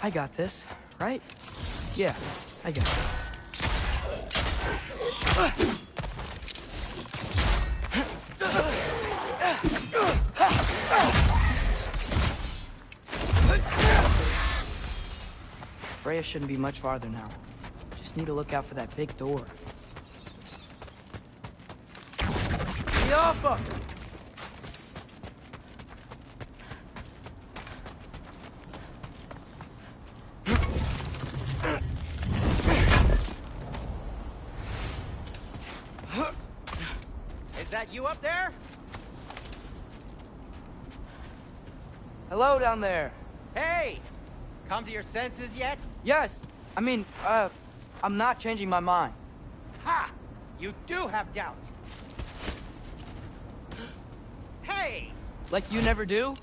I got this, right? Yeah, I got it. Freya shouldn't be much farther now. Just need to look out for that big door. Yoppa!
Is that you up there?
Hello down there.
Hey! Come to your senses yet?
Yes, I mean, I'm not changing my mind.
Ha! You do have doubts. Hey!
Like you never do?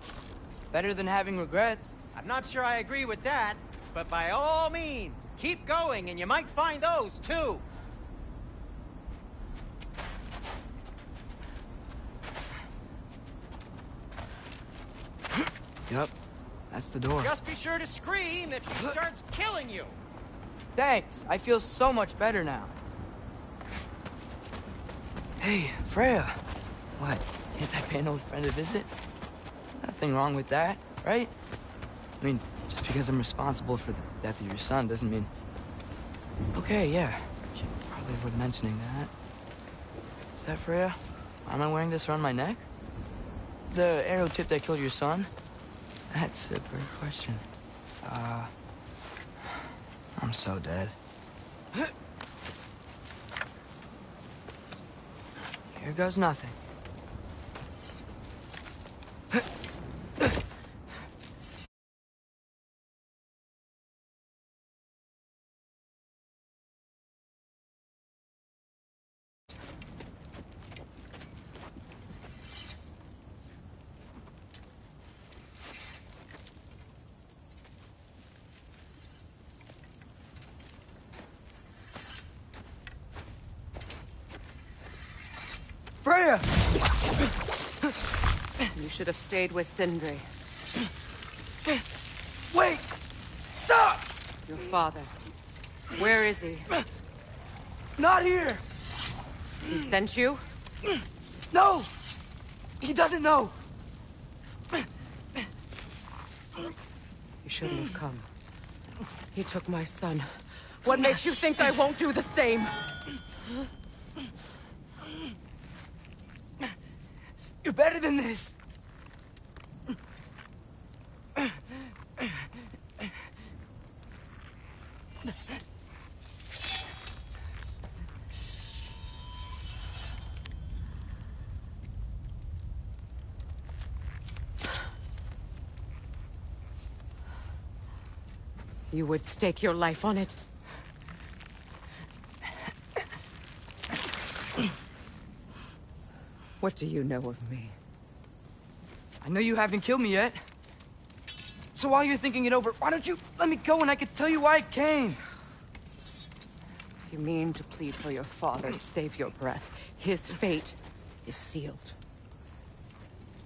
Better than having regrets.
I'm not sure I agree with that, but by all means, keep going and you might find those too.
Yep, that's the door.
Just be sure to scream if she starts killing you.
Thanks, I feel so much better now. Hey, Freya. What, can't I pay an old friend a visit? Nothing wrong with that, right? I mean, just because I'm responsible for the death of your son doesn't mean... Okay, yeah, should probably avoid mentioning that. Is that Freya? Why am I wearing this around my neck? The arrow tip that killed your son? That's a great question. I'm so dead. Here goes nothing. Freya!
You should have stayed with Sindri.
Wait! Stop!
Your father. Where is he?
Not here!
He sent you?
No! He doesn't know!
You shouldn't have come. He took my son. What makes you think I won't do the same?
You're better than this!
You would stake your life on it? What do you know of me?
I know you haven't killed me yet. So while you're thinking it over, why don't you let me go and I can tell you why I came?
You mean to plead for your father, save your breath. His fate is sealed.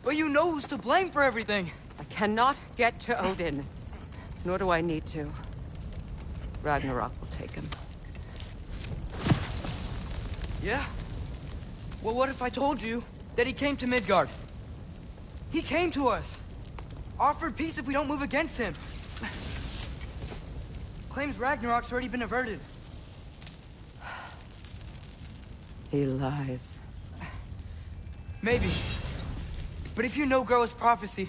But you know who's to blame for everything.
I cannot get to Odin. Nor do I need to. Ragnarok will take him.
Yeah? Well, what if I told you that he came to Midgard? He came to us. Offered peace if we don't move against him. Claims Ragnarok's already been averted.
He lies.
Maybe. But if you know Groa's prophecy,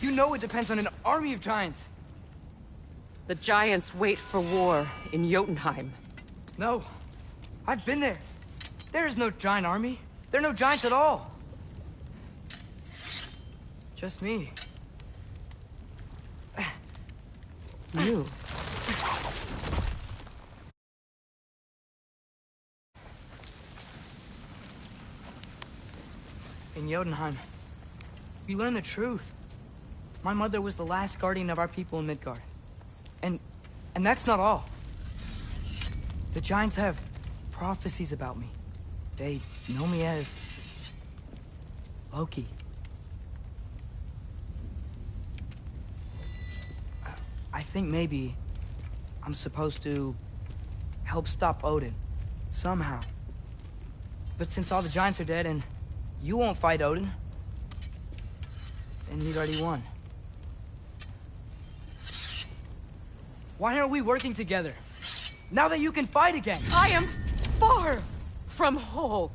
you know it depends on an army of giants.
The giants wait for war in Jotunheim.
No. I've been there. There is no giant army. There are no giants at all. Just me.
You?
In Jotunheim, we learn the truth. My mother was the last guardian of our people in Midgard. And that's not all. The giants have prophecies about me. They know me as Loki. I I think maybe I'm supposed to help stop Odin. Somehow. But since all the giants are dead and you won't fight Odin, then he's already won. Why aren't we working together? Now that you can fight again!
I am far from whole.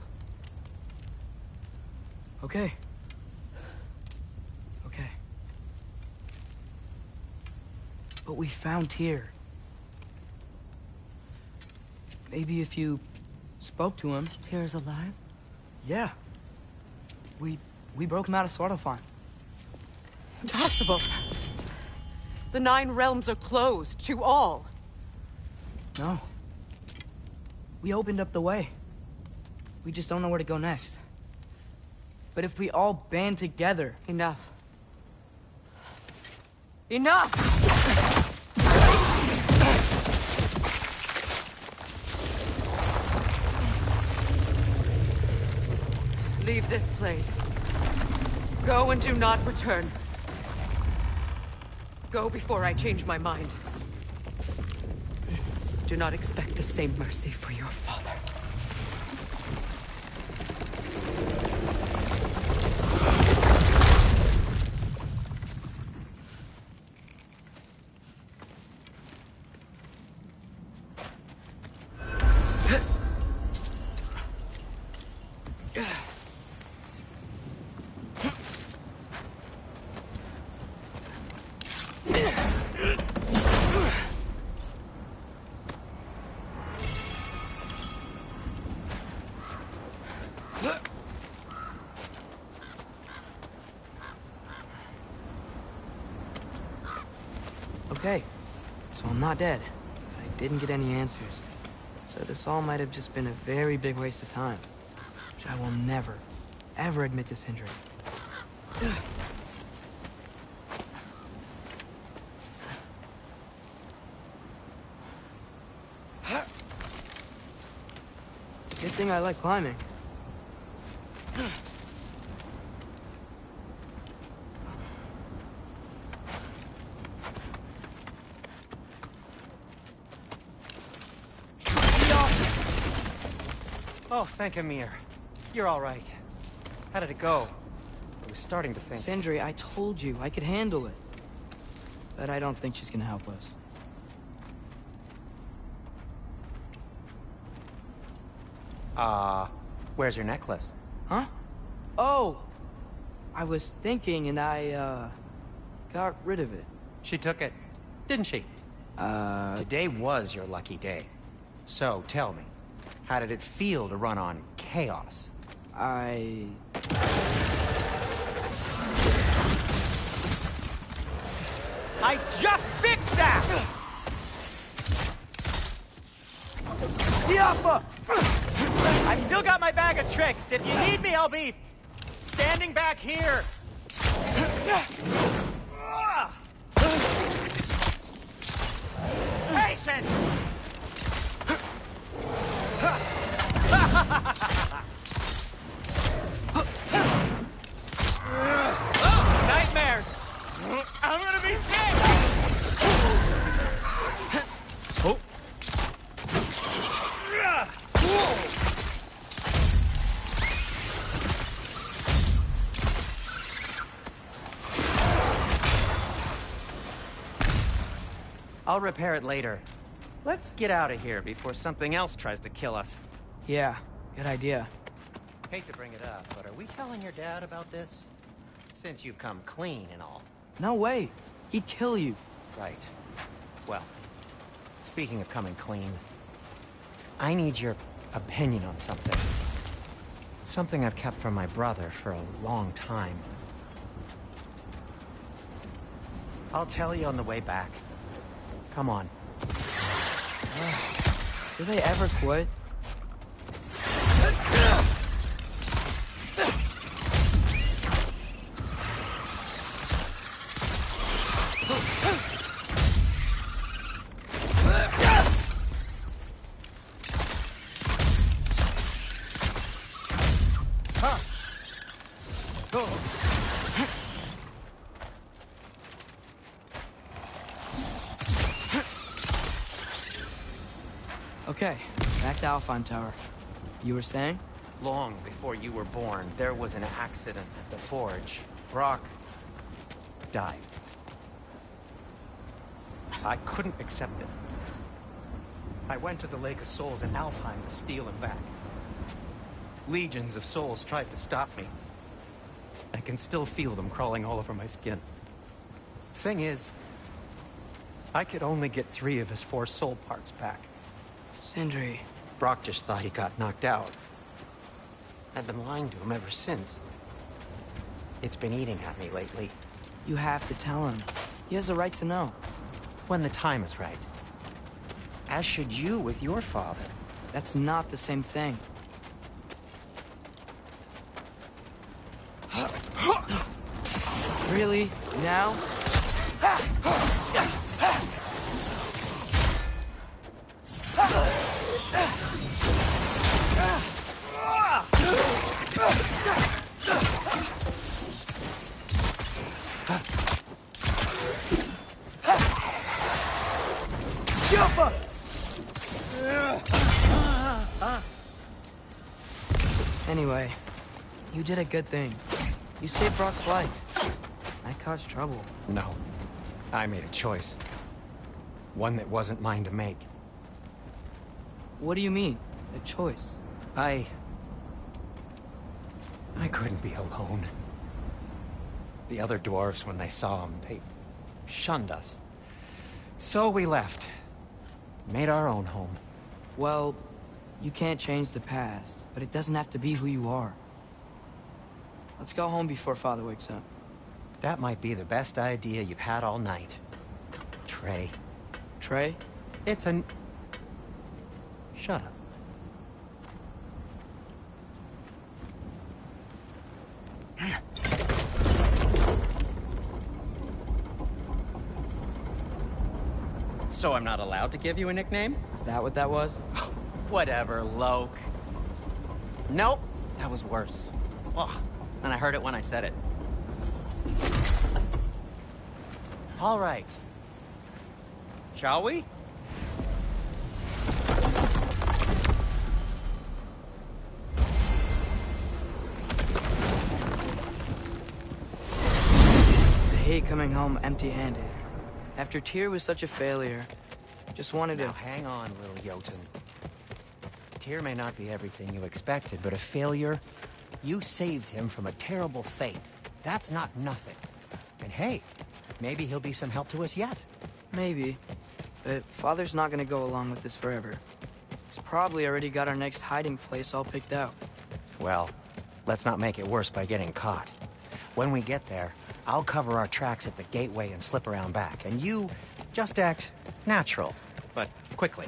Okay. Okay. But we found Tyr. Maybe if you spoke to him...
Tyr's alive?
Yeah. We broke him out of Svartalfheim.
Impossible. The 9 realms are closed to all.
No. We opened up the way. We just don't know where to go next. But if we all band together...
Enough. Enough! Leave this place. Go and do not return. Go before I change my mind. Do not expect the same mercy for your father.
Okay, so I'm not dead. I didn't get any answers. So this all might have just been a very big waste of time. Which I will never, ever admit to Sindri. Good thing I like climbing.
Oh, thank Amir. You're all right. How did it go? I was starting to think...
Sindri, I told you I could handle it. But I don't think she's gonna help us.
Where's your necklace?
Huh? Oh! I was thinking and I, got rid of it.
She took it, didn't she? Today was your lucky day. So, tell me, how did it feel to run on chaos?
I
just fixed that!
Yappa!
I've still got my bag of tricks. If you need me, I'll be standing back here. Patient! Nightmares! I'm gonna be sick! Oh. I'll repair it later. Let's get out of here before something else tries to kill us.
Yeah, good idea.
Hate to bring it up, but are we telling your dad about this? Since you've come clean and all.
No way. He'd kill you.
Right. Well, speaking of coming clean, I need your opinion on something. Something I've kept from my brother for a long time. I'll tell you on the way back. Come on.
Do they ever quit? Okay, back to Alpine Tower. You were saying?
Long before you were born, there was an accident at the forge. Brock died. I couldn't accept it. I went to the Lake of Souls in Alfheim to steal him back. Legions of souls tried to stop me. I can still feel them crawling all over my skin. Thing is, I could only get 3 of his 4 soul parts back.
Sindri.
Brock just thought he got knocked out. I've been lying to him ever since. It's been eating at me lately.
You have to tell him. He has a right to know.
When the time is right. As should you with your father.
That's not the same thing. Really? Now? Anyway, you did a good thing. You saved Brock's life. I caused trouble.
No. I made a choice. One that wasn't mine to make.
What do you mean? A choice?
I couldn't be alone. The other dwarves, when they saw him, they shunned us. So we left. Made our own home.
Well, you can't change the past, but it doesn't have to be who you are. Let's go home before Father wakes up.
That might be the best idea you've had all night. Trey.
Trey?
It's an... Shut up. So I'm not allowed to give you a nickname?
Is that what that was?
Whatever, Loke. Nope, that was worse. Ugh, and I heard it when I said it. All right. Shall we?
I hate coming home empty-handed. After Tyr was such a failure, just wanted to...
Now hang on, little Jotun. Tyr may not be everything you expected, but a failure? You saved him from a terrible fate. That's not nothing. And hey, maybe he'll be some help to us yet.
Maybe. But Father's not gonna go along with this forever. He's probably already got our next hiding place all picked out.
Well, let's not make it worse by getting caught. When we get there, I'll cover our tracks at the gateway and slip around back. And you just act natural, but quickly.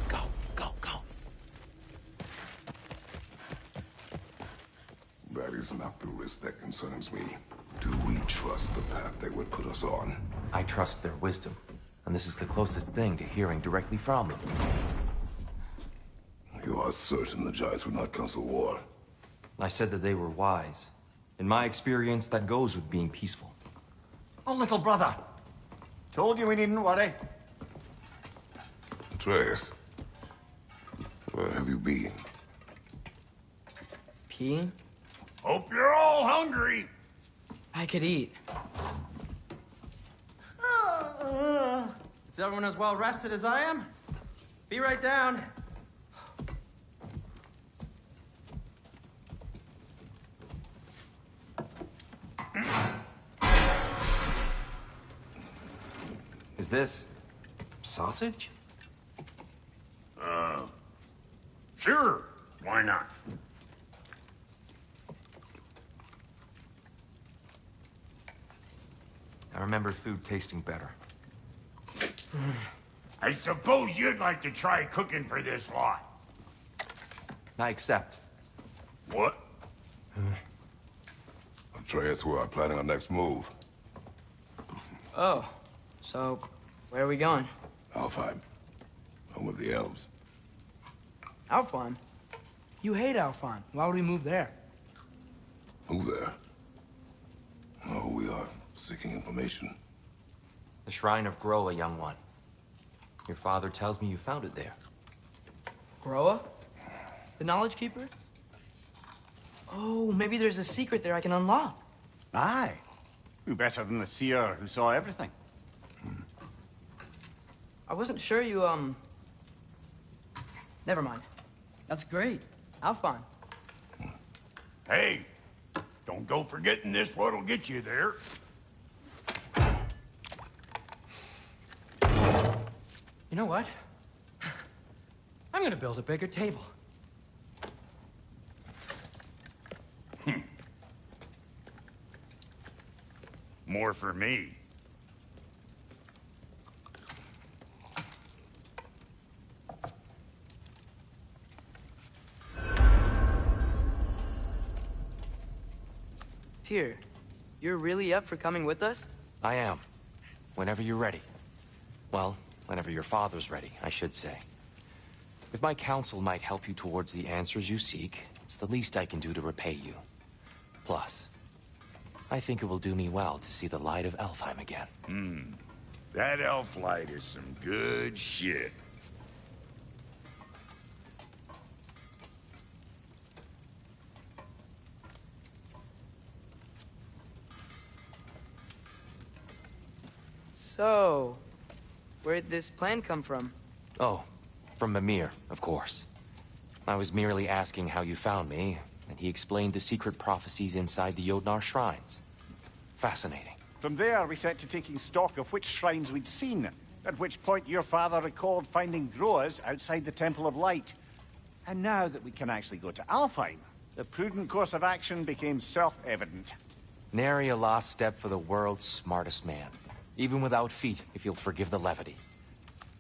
Go, go, go.
That is not the risk that concerns me. Do we trust the path they would put us on?
I trust their wisdom, and this is the closest thing to hearing directly from them.
You are certain the Giants would not counsel war?
I said that they were wise. In my experience, that goes with being peaceful.
Oh, little brother. Told you we needn't worry.
Atreus, where have you been?
Peeing?
Hope you're all hungry.
I could eat.
Is everyone as well rested as I am? Be right down.
Is this sausage?
Sure. Why not?
I remember food tasting better.
I suppose you'd like to try cooking for this lot.
I accept.
What?
Atreus, we are planning our next move.
Oh. So, where are we going?
Alfheim, home of the elves.
Alfheim? You hate Alfheim. Why would we move there?
Who there? Oh, we are seeking information.
The Shrine of Groa, young one. Your father tells me you found it there.
Groa? The Knowledge Keeper? Oh, maybe there's a secret there I can unlock.
Aye. Who better than the seer who saw everything?
I wasn't sure you, Never mind. That's great. I'll find.
Hey, don't go forgetting this what'll get you there.
You know what? I'm gonna build a bigger table.
More for me.
Tyr, you're really up for coming with us?
I am. Whenever you're ready. Well, whenever your father's ready, I should say. If my counsel might help you towards the answers you seek, it's the least I can do to repay you. Plus, I think it will do me well to see the light of Elfheim again.
That elf light is some good shit.
So, where'd this plan come from?
Oh, from Mimir, of course. I was merely asking how you found me, and he explained the secret prophecies inside the Jotnar shrines. Fascinating.
From there, we set to taking stock of which shrines we'd seen, at which point your father recalled finding Groas outside the Temple of Light. And now that we can actually go to Alfheim, the prudent course of action became self-evident.
Nary a lost step for the world's smartest man. Even without feet, if you'll forgive the levity.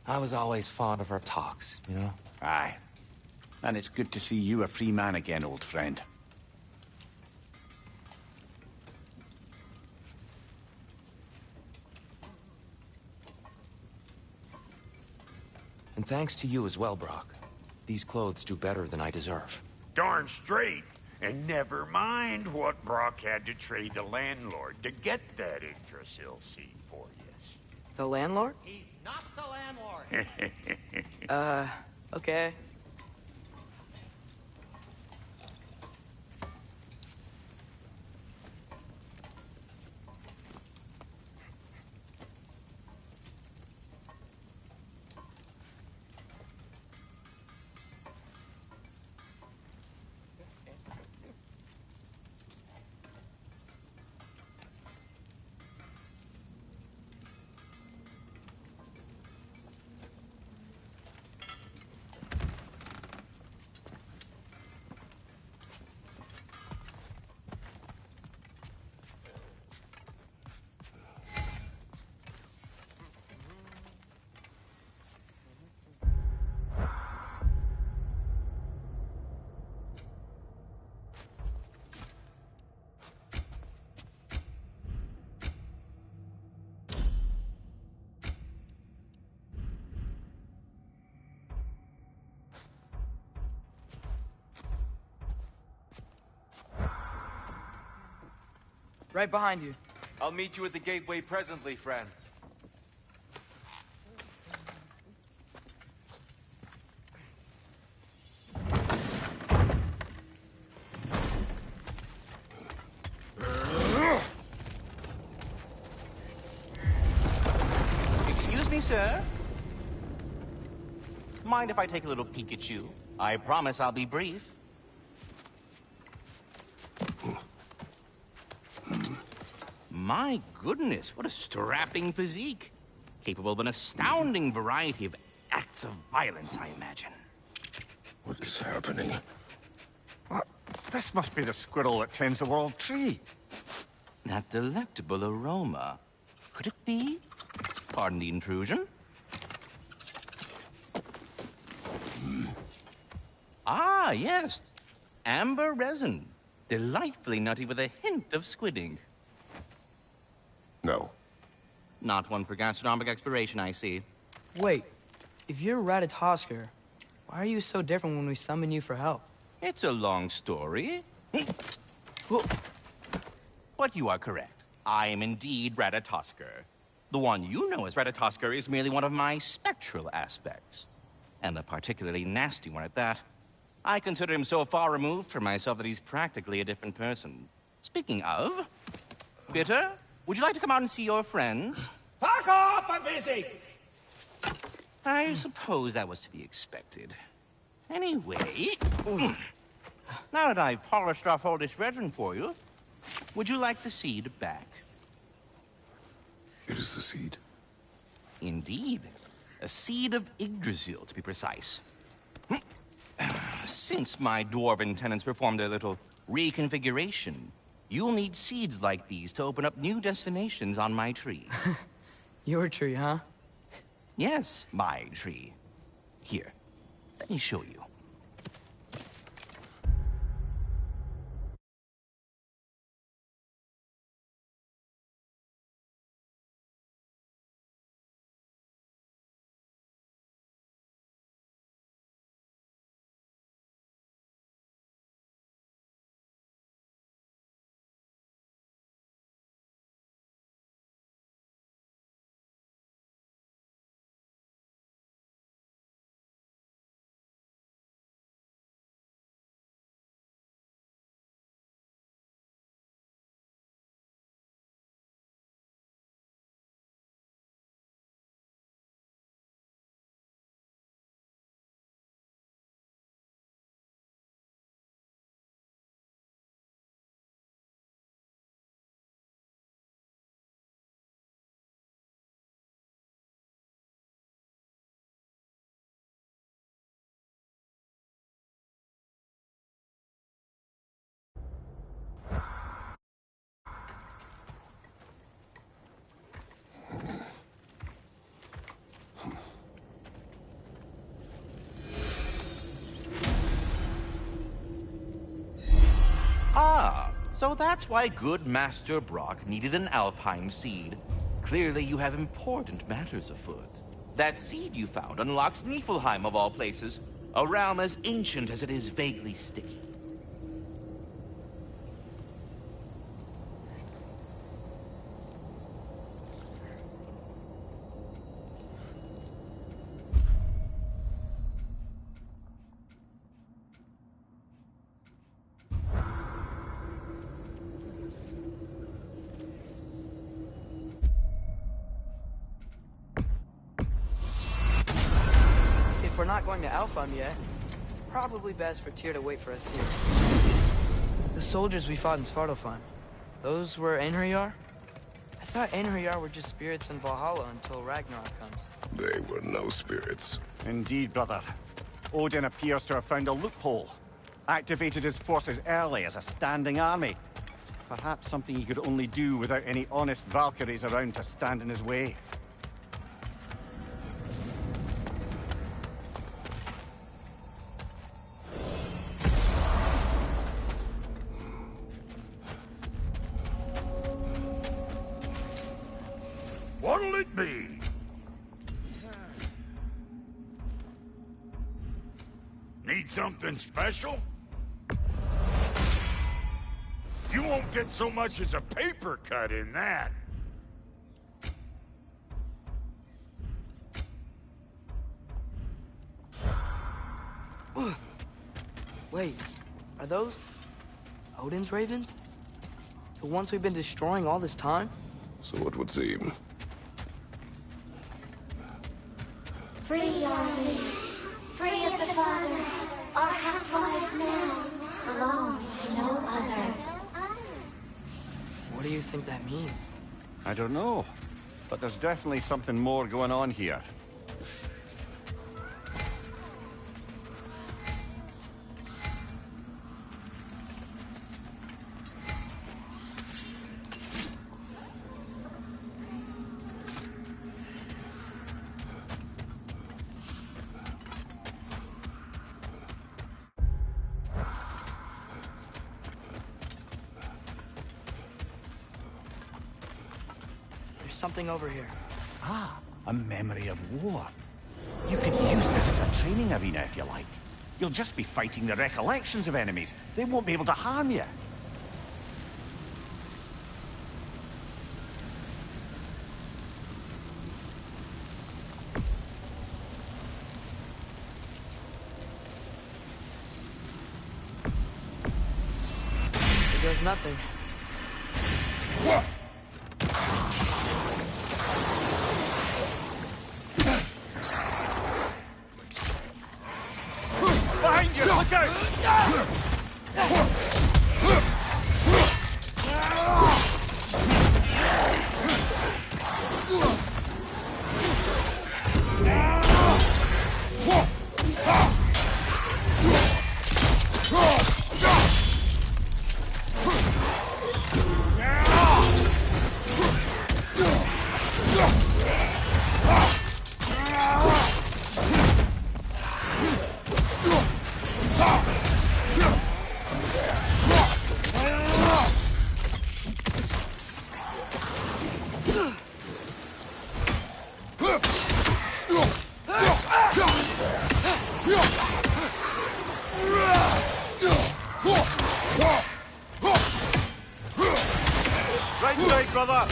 I was always fond of our talks, you know?
Aye. And it's good to see you a free man again, old friend.
And thanks to you as well, Brock. These clothes do better than I deserve.
Darn straight. And never mind what Brock had to trade the landlord to get that Yggdrasil seed for you.
The landlord?
He's not the landlord.
Okay. Right behind you.
I'll meet you at the gateway presently, friends.
Excuse me, sir? Mind if I take a little peek at you? I promise I'll be brief. My goodness, what a strapping physique. Capable of an astounding variety of acts of violence, I imagine.
What is happening?
What? This must be the squirrel that tends the world tree.
That delectable aroma. Could it be? Pardon the intrusion. Ah, yes. Amber resin. Delightfully nutty with a hint of squidding.
No.
Not one for gastronomic exploration, I see.
Wait, if you're Ratatosker, why are you so different when we summon you for help?
It's a long story. But you are correct. I am indeed Ratatosker. The one you know as Ratatoskr is merely one of my spectral aspects. And a particularly nasty one at that. I consider him so far removed from myself that he's practically a different person. Speaking of... Bitter, would you like to come out and see your friends?
Fuck off! I'm busy!
I suppose that was to be expected. Anyway... Now that I've polished off all this brethren for you, would you like the seed back?
It is the seed?
Indeed. A seed of Yggdrasil, to be precise. Since my dwarven tenants performed their little reconfiguration, you'll need seeds like these to open up new destinations on my tree.
Your tree, huh?
Yes, my tree. Here, let me show you. Ah, so that's why good Master Brock needed an Alpine seed. Clearly you have important matters afoot. That seed you found unlocks Niflheim of all places, a realm as ancient as it is vaguely sticky.
If we're not going to Alfheim yet, it's probably best for Tyr to wait for us here. The soldiers we fought in Svartalfheim, those were Einherjar? I thought Einherjar were just spirits in Valhalla until Ragnarok comes.
They were no spirits.
Indeed, brother. Odin appears to have found a loophole. Activated his forces early as a standing army. Perhaps something he could only do without any honest Valkyries around to stand in his way.
What'll it be? Need something special? You won't get so much as a paper cut in that.
Wait, are those Odin's ravens? The ones we've been destroying all this time?
So it would seem.
Free are we, free of the Father. Our half-lives now belong to no other.
What do you think that means?
I don't know, but there's definitely something more going on here.
Something over here.
Ah, a memory of war. You could use this as a training arena if you like. You'll just be fighting the recollections of enemies. They won't be able to harm you.
Here goes nothing.
Behind you! Look out! Right side, brother!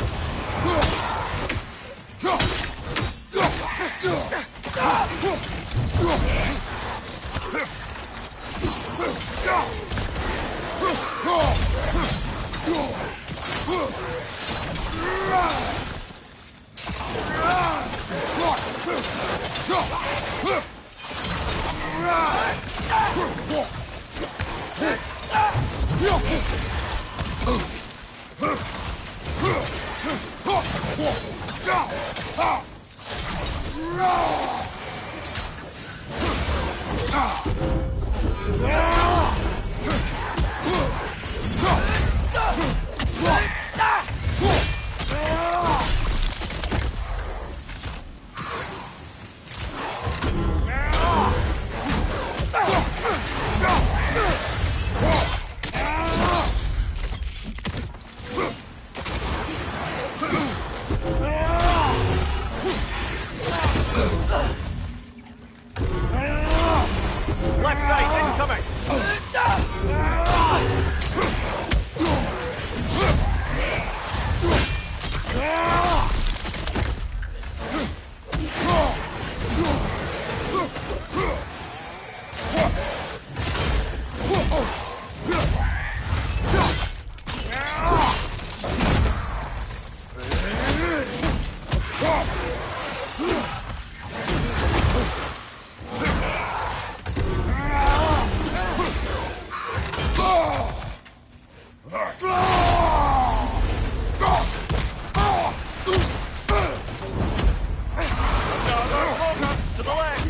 Left side, incoming! To the left!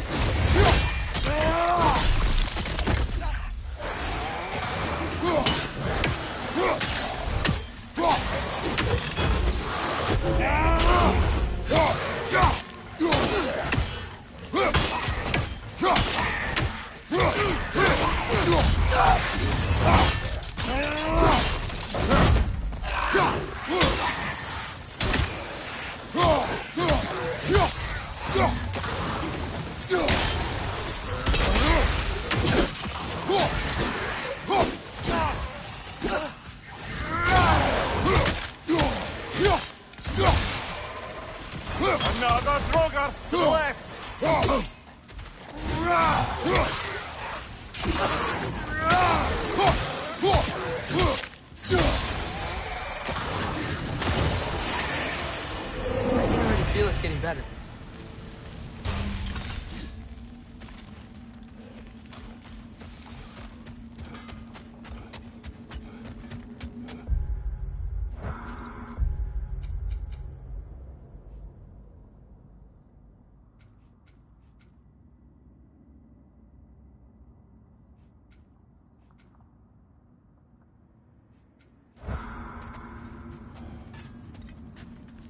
Another Drogar to the left!
I can already feel it's getting better.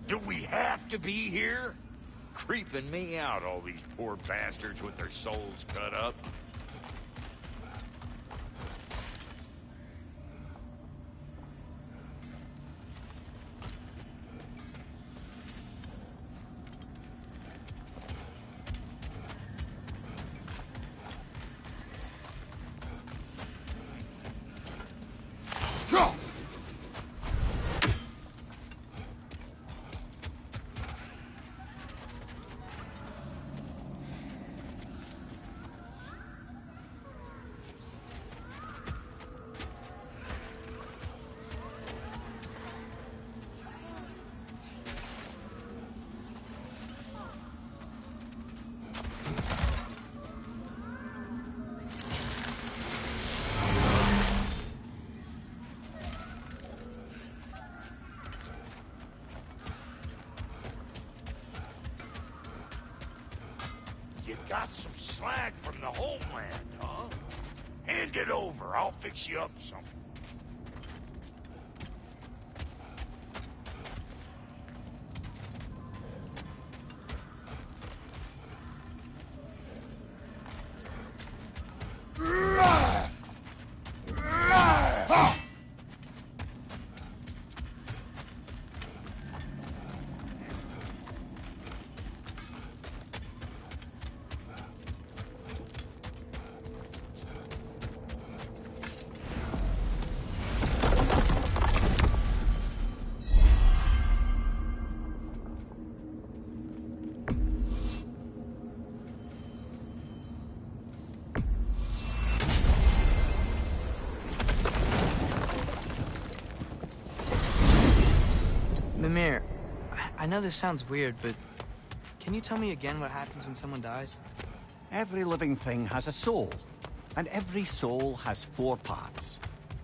Do we have to be here? Creeping me out, all these poor bastards with their souls cut up. slack from the homeland, huh? Hand it over. I'll fix you up something.
Mimir, I know this sounds weird, but can you tell me again what happens when someone dies?
Every living thing has a soul, and every soul has 4 parts.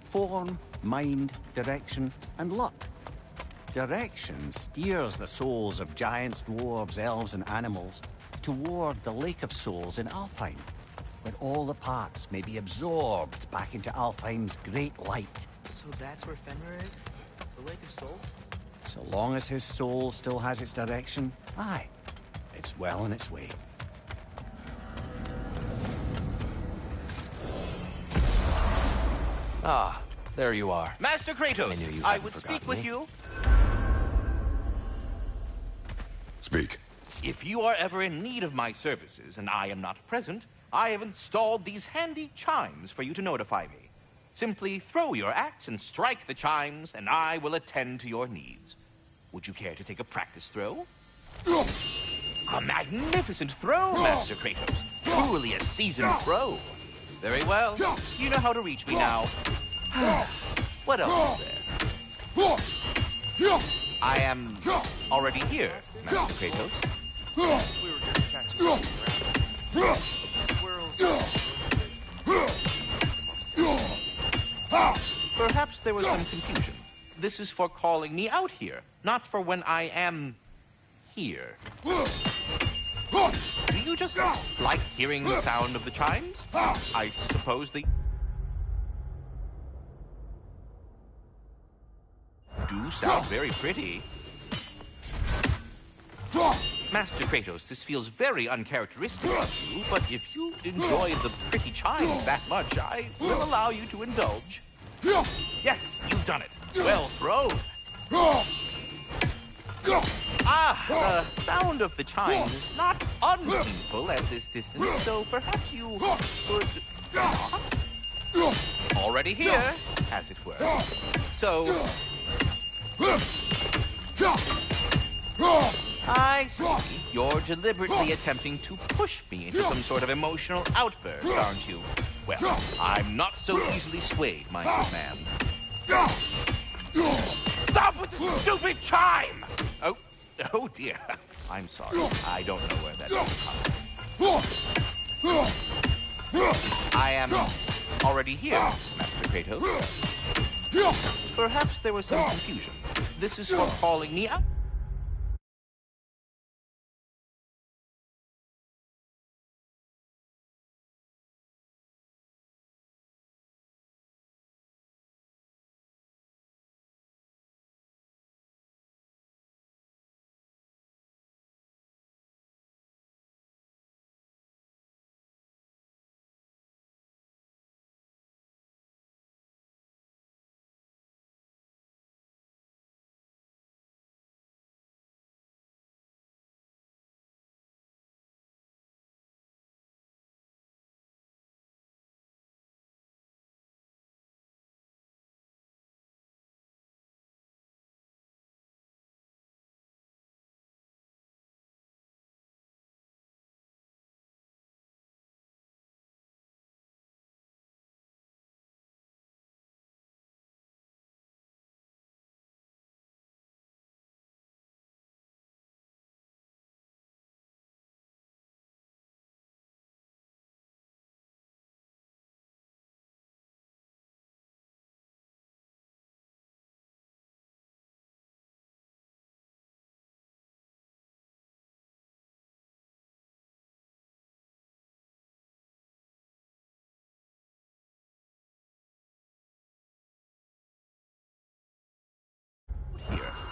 Form, mind, direction, and luck. Direction steers the souls of giants, dwarves, elves, and animals toward the Lake of Souls in Alfheim, where all the parts may be absorbed back into Alfheim's great light.
So that's where Fenrir is? The Lake of Souls?
So long as his soul still has its direction, aye, it's well on its way.
Ah, there you are.
Master Kratos,
I knew you
I
hadn't
would
forgotten
speak with
me.
you.
Speak.
If you are ever in need of my services and I am not present, I have installed these handy chimes for you to notify me. Simply throw your axe and strike the chimes, and I will attend to your needs. Would you care to take a practice throw? A magnificent throw, Master Kratos. Truly a seasoned pro. Very well. You know how to reach me now. What else is there? I am already here, Master Kratos. Perhaps there was some confusion. This is for calling me out here, not for when I am here. Do you just like hearing the sound of the chimes? I suppose they do sound very pretty. Master Kratos, this feels very uncharacteristic of you, but if you enjoy the pretty chimes that much, I will allow you to indulge. Yes, you've done it. Well thrown. Ah, the sound of the chimes is not unpainful at this distance, so perhaps you could not. Already here, as it were. So... I see. You're deliberately attempting to push me into some sort of emotional outburst, aren't you? Well, I'm not so easily swayed, my good man. Stop with the stupid chime! Oh dear. I'm sorry. I don't know where that is coming. I am already here, Master Kratos. Perhaps there was some confusion. This is for calling me out.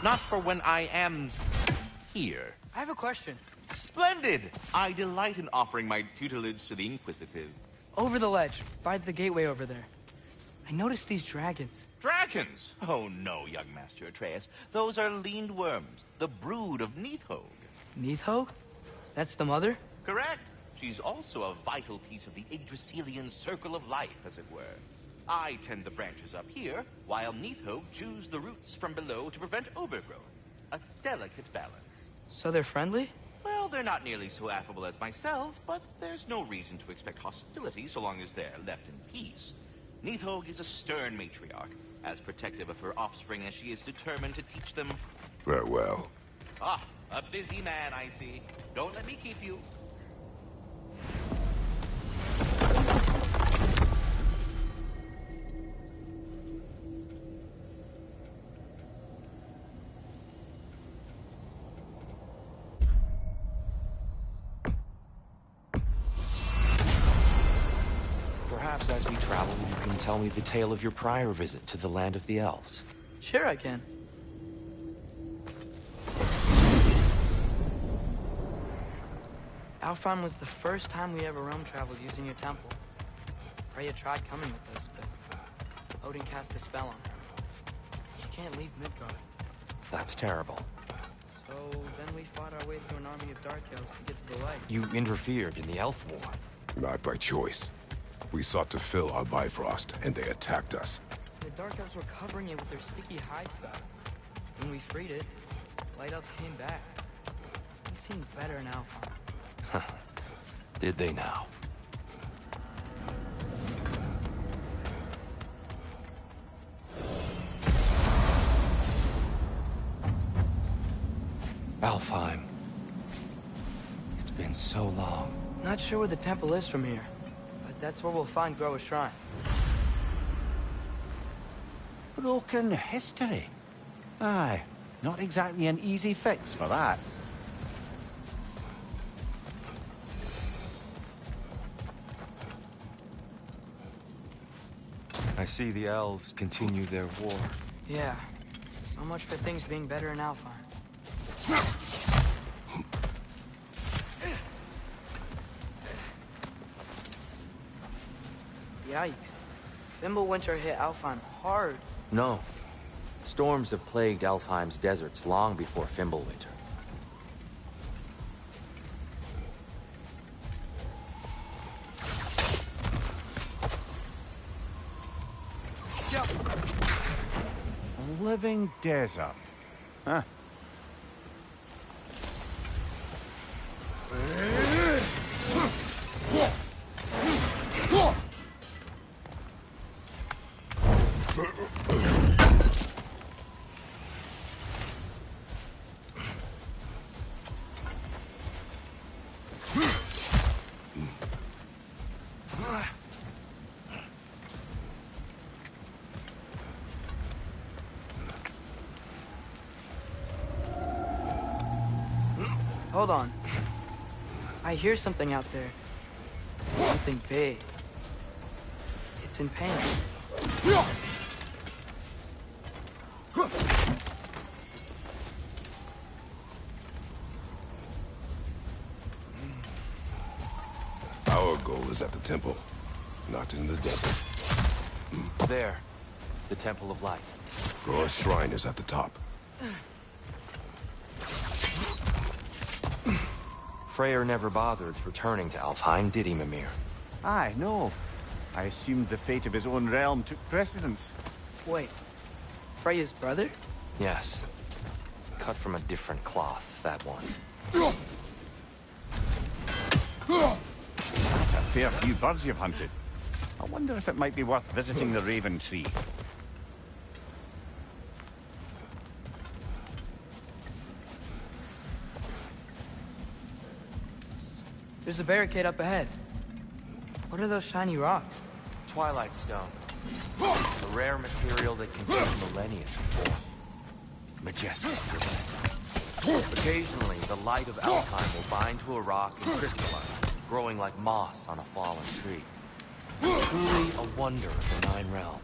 Not for when I am here.
I have a question.
Splendid! I delight in offering my tutelage to the Inquisitive.
Over the ledge, by the gateway over there. I noticed these dragons.
Dragons? Oh no, young Master Atreus. Those are leaned worms, the brood of Neathog.
Neathog? That's the mother?
Correct. She's also a vital piece of the Yggdrasilian circle of life, as it were. I tend the branches up here, while Neathog chews the roots from below to prevent overgrowth. A delicate balance.
So they're friendly?
Well, they're not nearly so affable as myself, but there's no reason to expect hostility so long as they're left in peace. Neathog is a stern matriarch, as protective of her offspring as she is determined to teach them...
Farewell.
Ah, a busy man, I see. Don't let me keep you.
Perhaps as we travel, you can tell me the tale of your prior visit to the land of the elves.
Sure I can. Alfheim was the first time we ever realm traveled using your temple. Freya tried coming with us, but Odin cast a spell on her. She can't leave Midgard.
That's terrible.
So then we fought our way through an army of dark elves to get to the light.
You interfered in the elf war.
Not by choice. We sought to fill our Bifrost, and they attacked us.
The dark elves were covering it with their sticky hide stuff. When we freed it, light elves came back. They seemed better in Alfheim.
Did they now? Alfheim. It's been so long.
Not sure where the temple is from here, but that's where we'll find Groa's shrine.
Broken history. Aye, not exactly an easy fix for that.
I see the elves continue their war.
Yeah, so much for things being better in Alfheim. Yikes. Fimbulwinter hit Alfheim hard.
No. Storms have plagued Alfheim's deserts long before Fimbulwinter.
A living desert. Huh.
Hold on. I hear something out there. Something big. It's in pain.
Our goal is at the temple, not in the desert.
There. The Temple of Light.
Groa's shrine is at the top.
Freyr never bothered returning to Alfheim, did he, Mimir?
Aye, no. I assumed the fate of his own realm took precedence.
Wait. Freya's brother?
Yes. Cut from a different cloth, that one.
That's a fair few birds you've hunted. I wonder if it might be worth visiting the Raven Tree.
There's a barricade up ahead. What are those shiny rocks?
Twilight Stone. A rare material that can take millennia to form. Majestic, isn't it? Occasionally, the light of Alfheim will bind to a rock and crystallize, growing like moss on a fallen tree. Truly a wonder of the Nine Realms.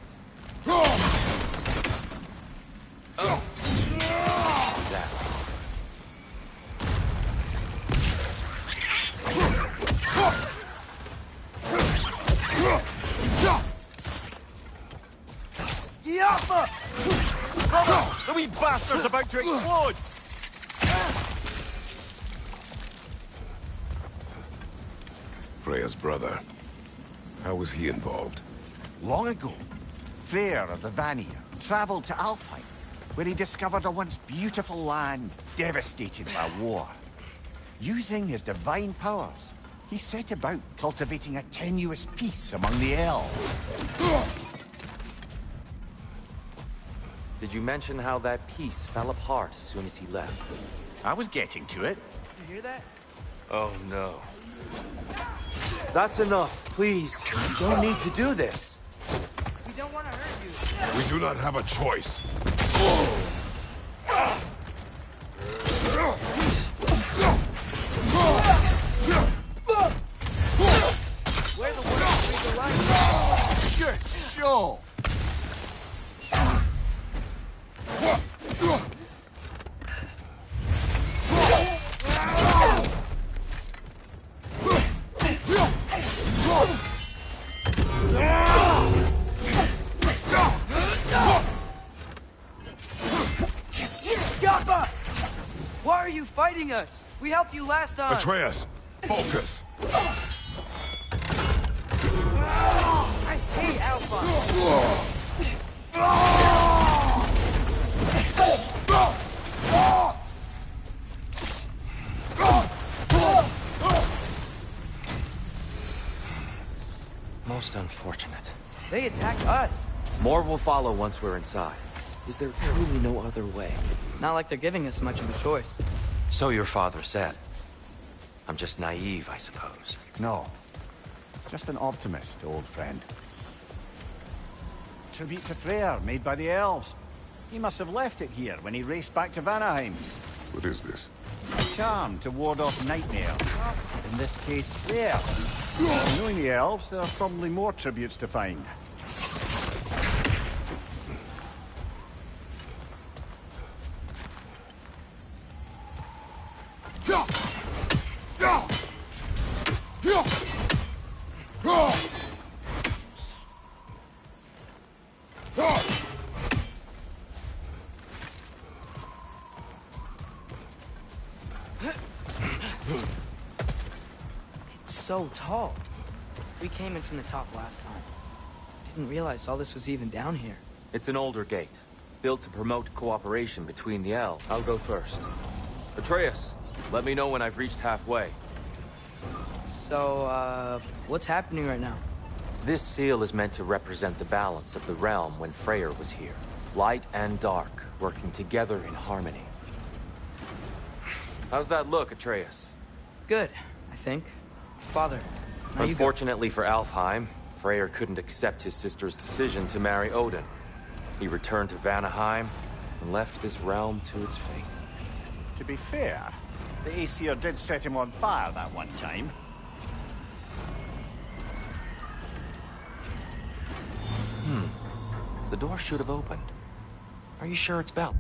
Brother! The wee bastard's about to explode!
Freya's brother. How was he involved?
Long ago, Freyr of the Vanir travelled to Alfheim, where he discovered a once beautiful land devastated by war. Using his divine powers, he set about cultivating a tenuous peace among the elves.
Did you mention how that peace fell apart as soon as he left?
I was getting to it.
You hear that?
Oh, no.
That's enough, please. You don't need to do this.
We don't want to hurt you.
We do not have a choice.
We're the ones who made the line.
Good show!
Gappa! Why are you fighting us? We helped you last time.
Atreus, focus.
I hate Alpha.
Most unfortunate.
They attacked us.
More will follow once we're inside. Is there truly no other way?
Not like they're giving us much of a choice.
So your father said. I'm just naive, I suppose.
No. Just an optimist, old friend. Tribute to Freyr, made by the elves. He must have left it here when he raced back to Vanaheim.
What is this?
A charm to ward off nightmare. In this case, Freyr. Knowing the elves, there are probably more tributes to find.
It's so tall. We came in from the top last time. Didn't realize all this was even down here.
It's an older gate, built to promote cooperation between the elves. I'll go first. Atreus, let me know when I've reached halfway.
So, what's happening right now?
This seal is meant to represent the balance of the realm when Freyr was here. Light and dark, working together in harmony. How's that look, Atreus?
Good, I think. Father, now you go.
Unfortunately for Alfheim, Freyr couldn't accept his sister's decision to marry Odin. He returned to Vanaheim and left this realm to its fate.
To be fair, the Aesir did set him on fire that one time.
The door should have opened. Are you sure it's Bell?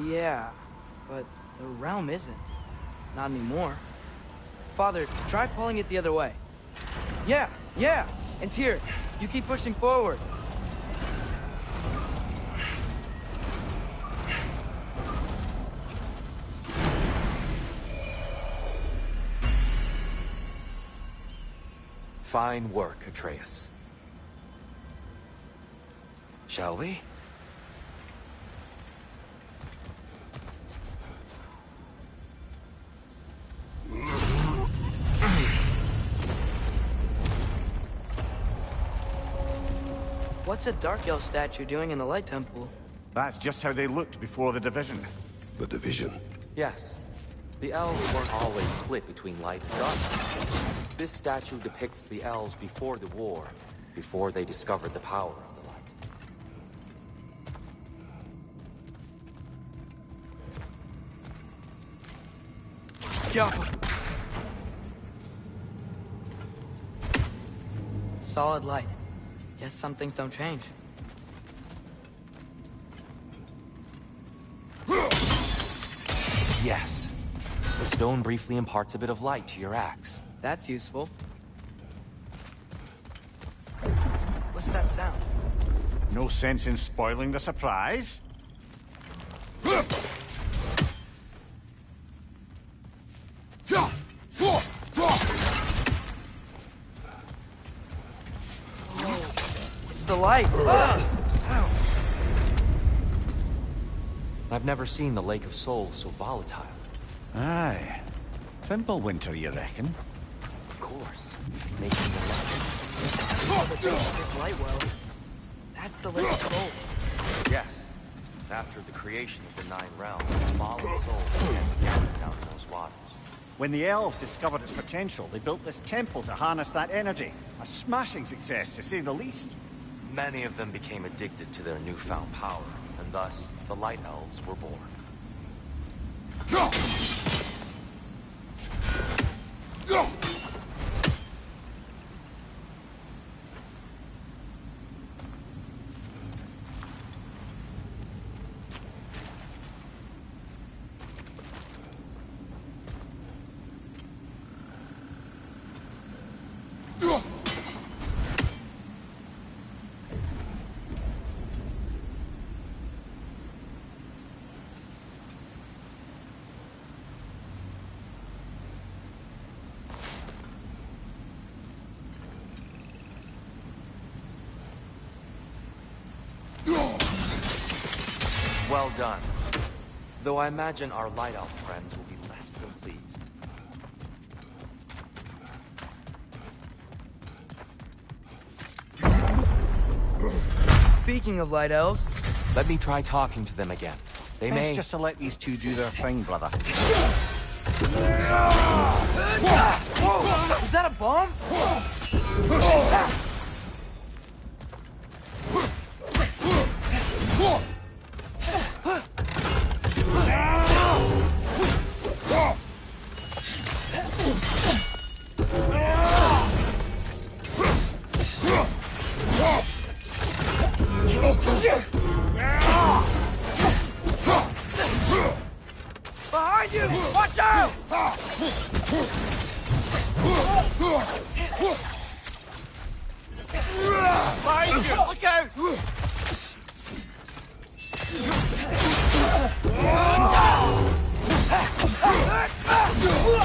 Yeah, but the realm isn't. Not anymore. Father, try pulling it the other way. Yeah! And Tyr, you keep pushing forward.
Fine work, Atreus. Shall we?
What's a Dark Elf statue doing in the Light Temple?
That's just how they looked before the division.
The division.
Yes. The elves weren't always split between light and dark. This statue depicts the elves before the war, before they discovered the power of the light.
Solid light. Guess some things don't change.
Yes. The stone briefly imparts a bit of light to your axe.
That's useful. What's that sound?
No sense in spoiling the surprise.
It's the light!
I've never seen the Lake of Souls so volatile.
Aye. Winter, you reckon?
Of course. Making the light.
This light well. That's the Lake of Souls.
Yes. After the creation of the Nine Realms, fallen souls began to gather down in those waters.
When the elves discovered its potential, they built this temple to harness that energy. A smashing success, to say the least.
Many of them became addicted to their newfound power, and thus, the Light Elves were born. Well done. Though I imagine our Light Elf friends will be less than pleased.
Speaking of Light Elves...
Let me try talking to them again. They
Best
may...
just to let these two do their thing, brother.
Is that a bomb? Behind you! Watch out!
Behind you! Look out!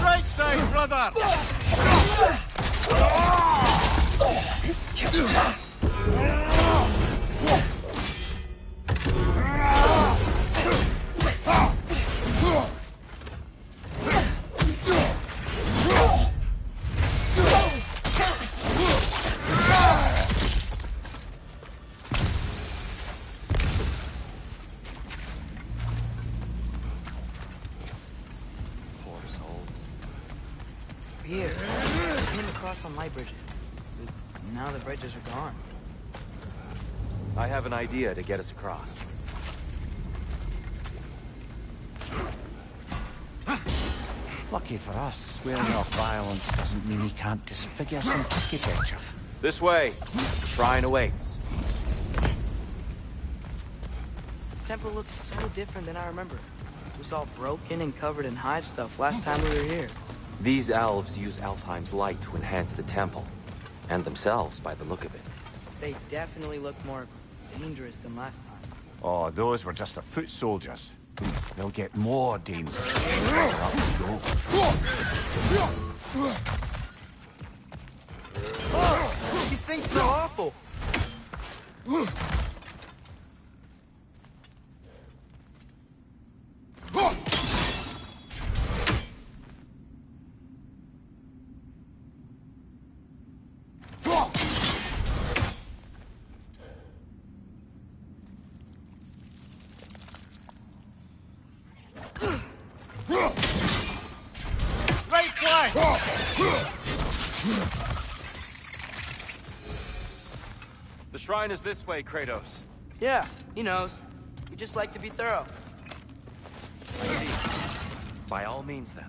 Right side, brother!
Here, we came across on light bridges. Now the bridges are gone.
I have an idea to get us across.
Lucky for us, swearing off violence doesn't mean he can't disfigure some architecture.
This way. The shrine awaits.
temple looks so different than I remember. It was all broken and covered in hive stuff last time we were here.
These elves use Alfheim's light to enhance the temple. And themselves, by the look of it.
They definitely look more dangerous than last time.
Oh, those were just the foot soldiers. They'll get more dangerous. Up we go.
These things feel awful.
The shrine is this way, Kratos.
Yeah, he knows. We just like to be thorough.
I see. By all means, then.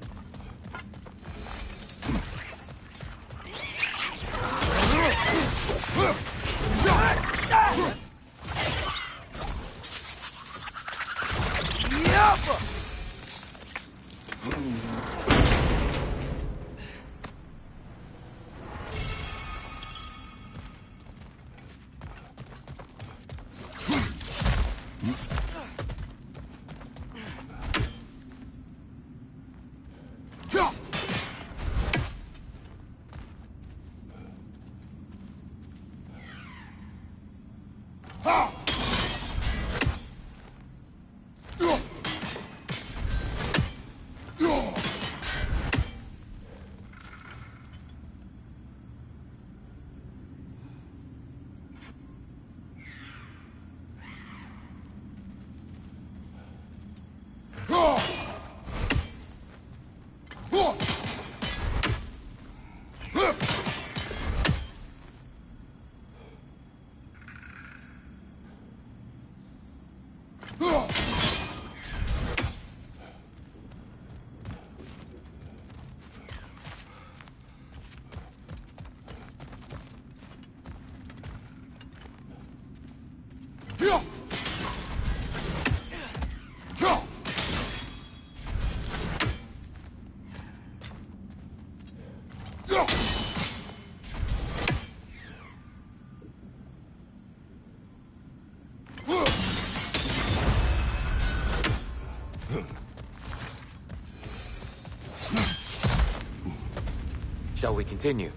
Shall we continue?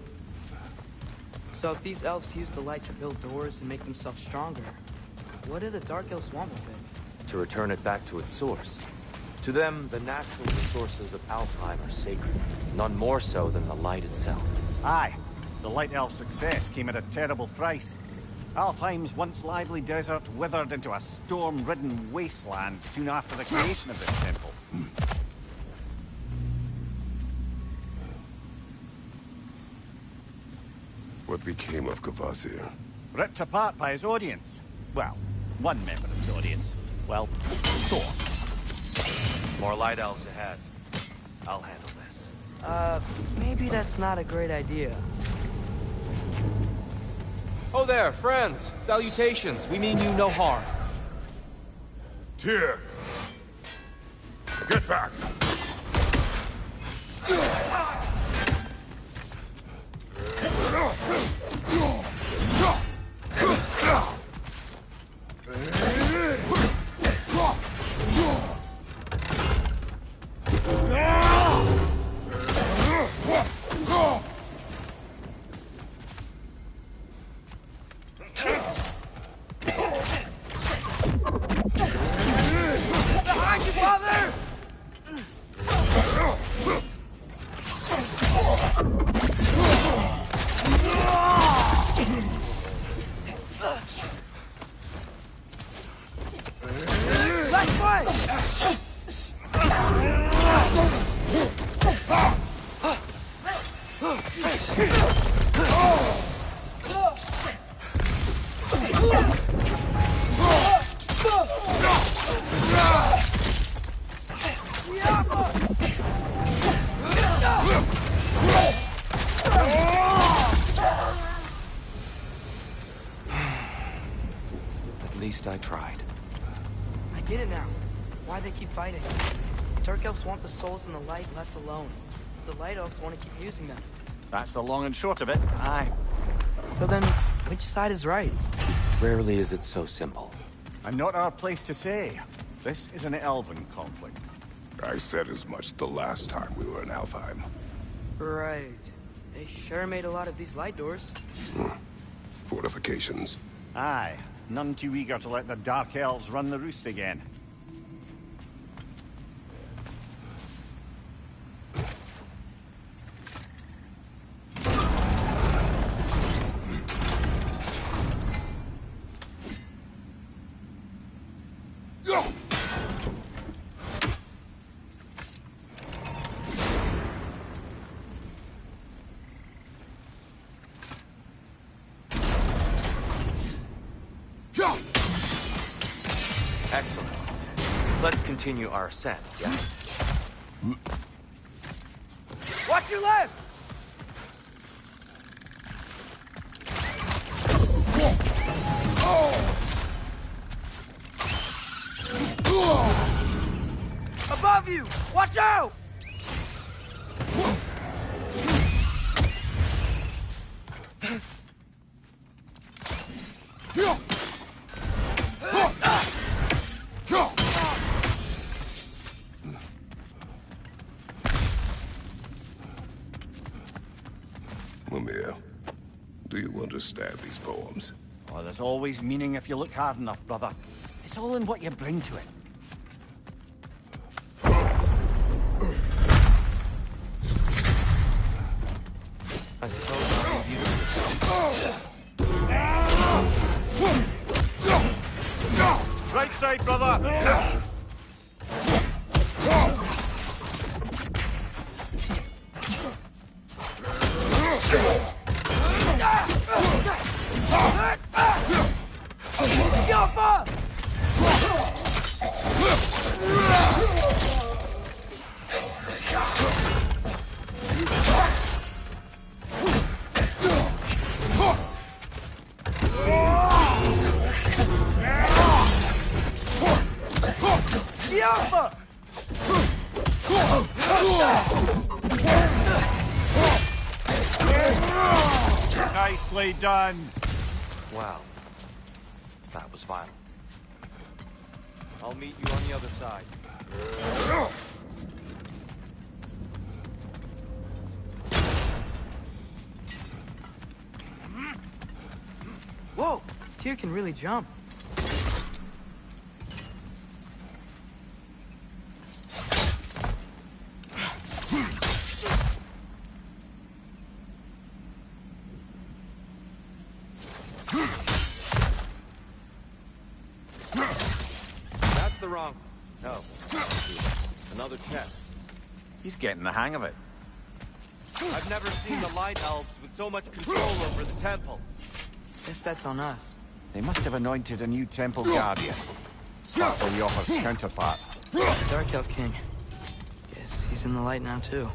So if these elves use the light to build doors and make themselves stronger, what do the Dark Elves want with it?
To return it back to its source. To them, the natural resources of Alfheim are sacred. None more so than the light itself.
Aye. The Light Elf success came at a terrible price. Alfheim's once lively desert withered into a storm-ridden wasteland soon after the creation of this temple.
What became of Kvasir?
Ripped apart by his audience. Well, one member of his audience. Well, Thor.
More light elves ahead. I'll handle this.
Maybe that's not a great idea.
Oh there, friends. Salutations. We mean you no harm.
Tyr! Get back!
At least I tried.
I get it now. Why they keep fighting. Dark elves want the souls in the light left alone. The light elves want to keep using them.
That's the long and short of it. Aye.
So then, which side is right?
Rarely is it so simple.
And not our place to say. This is an elven conflict.
I said as much the last time we were in Alfheim.
Right. They sure made a lot of these light doors.
Fortifications.
Aye. None too eager to let the Dark Elves run the roost again.
Excellent. Let's continue our ascent, yeah?
Watch your left! Above you! Watch out!
Mimir, do you understand these poems?
Oh, there's always meaning if you look hard enough, brother. It's all in what you bring to it.
I suppose I'll leave you.
Right side, brother! Nicely done.
Wow. That was violent. I'll meet you on the other side.
Whoa! Tyr can really jump.
That's the wrong... No. Another chest.
He's getting the hang of it.
I've never seen the Light Elves with so much control over the temple.
Guess that's on us.
They must have anointed a new temple guardian. Part of Yoha's counterpart.
Dark Elf King. Yes, he's in the light now, too.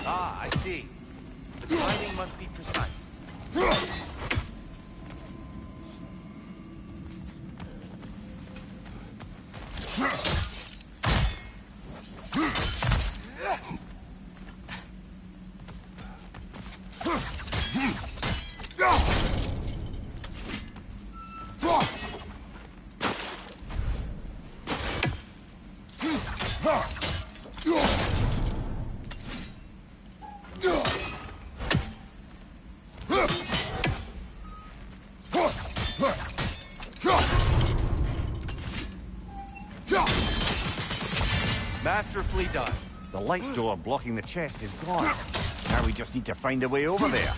Ah, I see. The timing must be precise. Masterfully done.
The light door blocking the chest is gone. Now we just need to find a way over there.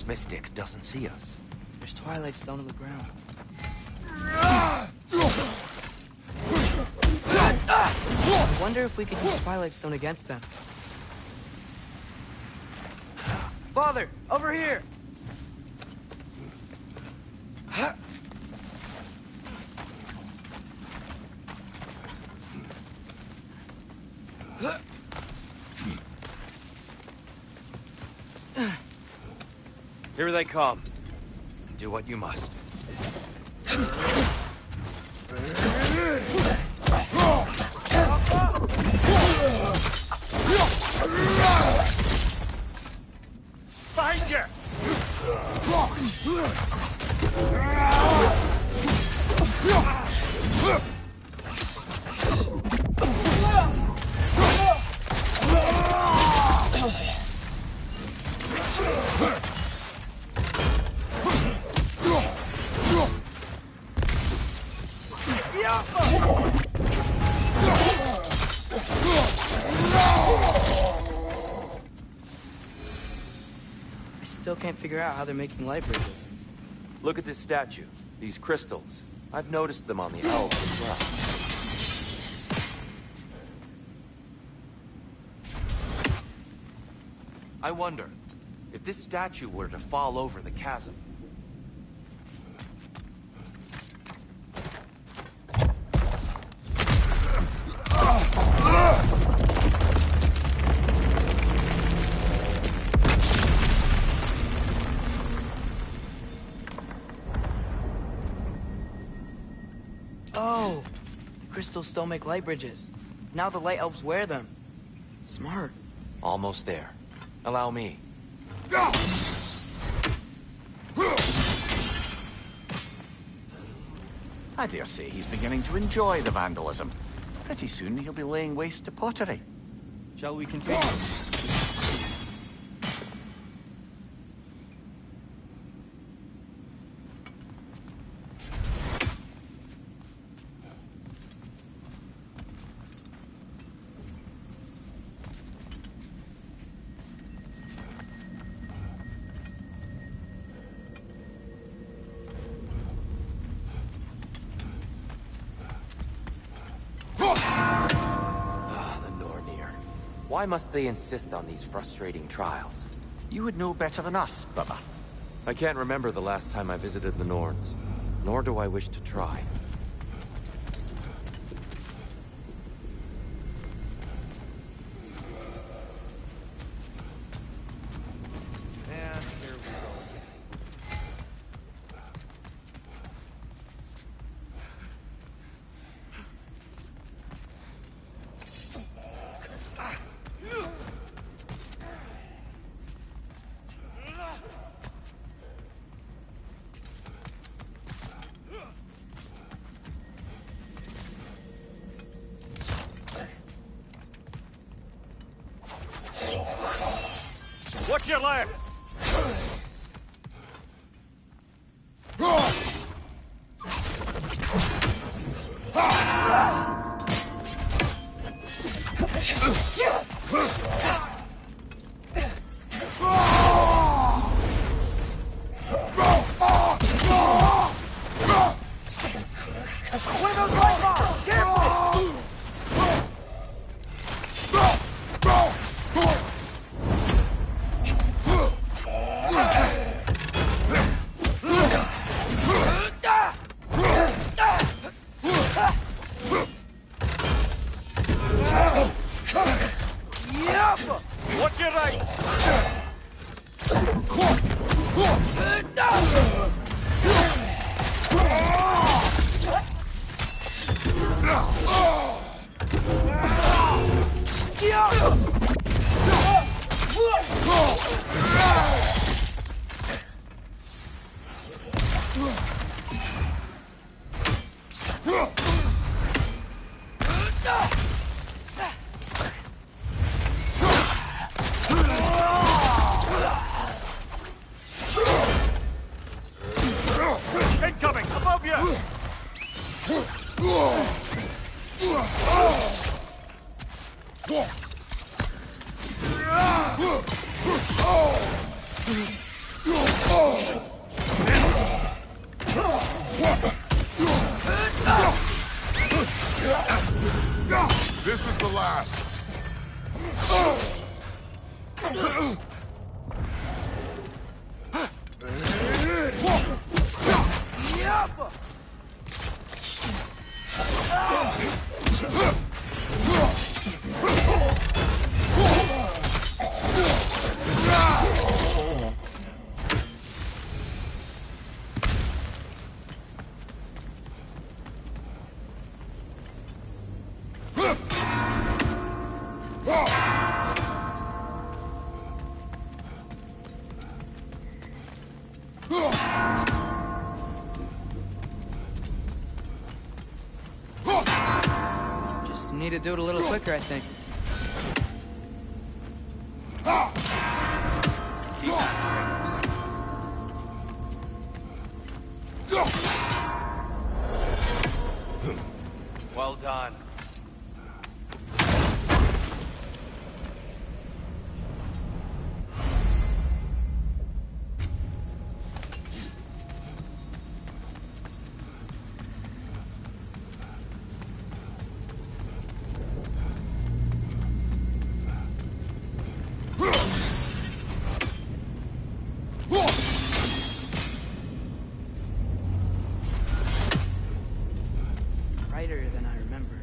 this mystic doesn't see us.
There's Twilight Stone on the ground. I wonder if we could use Twilight Stone against them. Father, over here!
Here they come. Do what you must.
Behind you!
I still can't figure out how they're making light bridges.
Look at this statue. These crystals. I've noticed them on the elves as well. I wonder, if this statue were to fall over the chasm,
oh! The crystals still make light bridges. Now the light elves wear them. Smart.
almost there. Allow me.
I dare say he's beginning to enjoy the vandalism. Pretty soon he'll be laying waste to pottery.
Shall we continue? Why must they insist on these frustrating trials?
You would know better than us, brother.
I can't remember the last time I visited the Norns, nor do I wish to try.
And here we go again.
Watch your left! Watch your right!
the last.
Just need to do it a little quicker, I think.
Well done.
Brighter than I remember.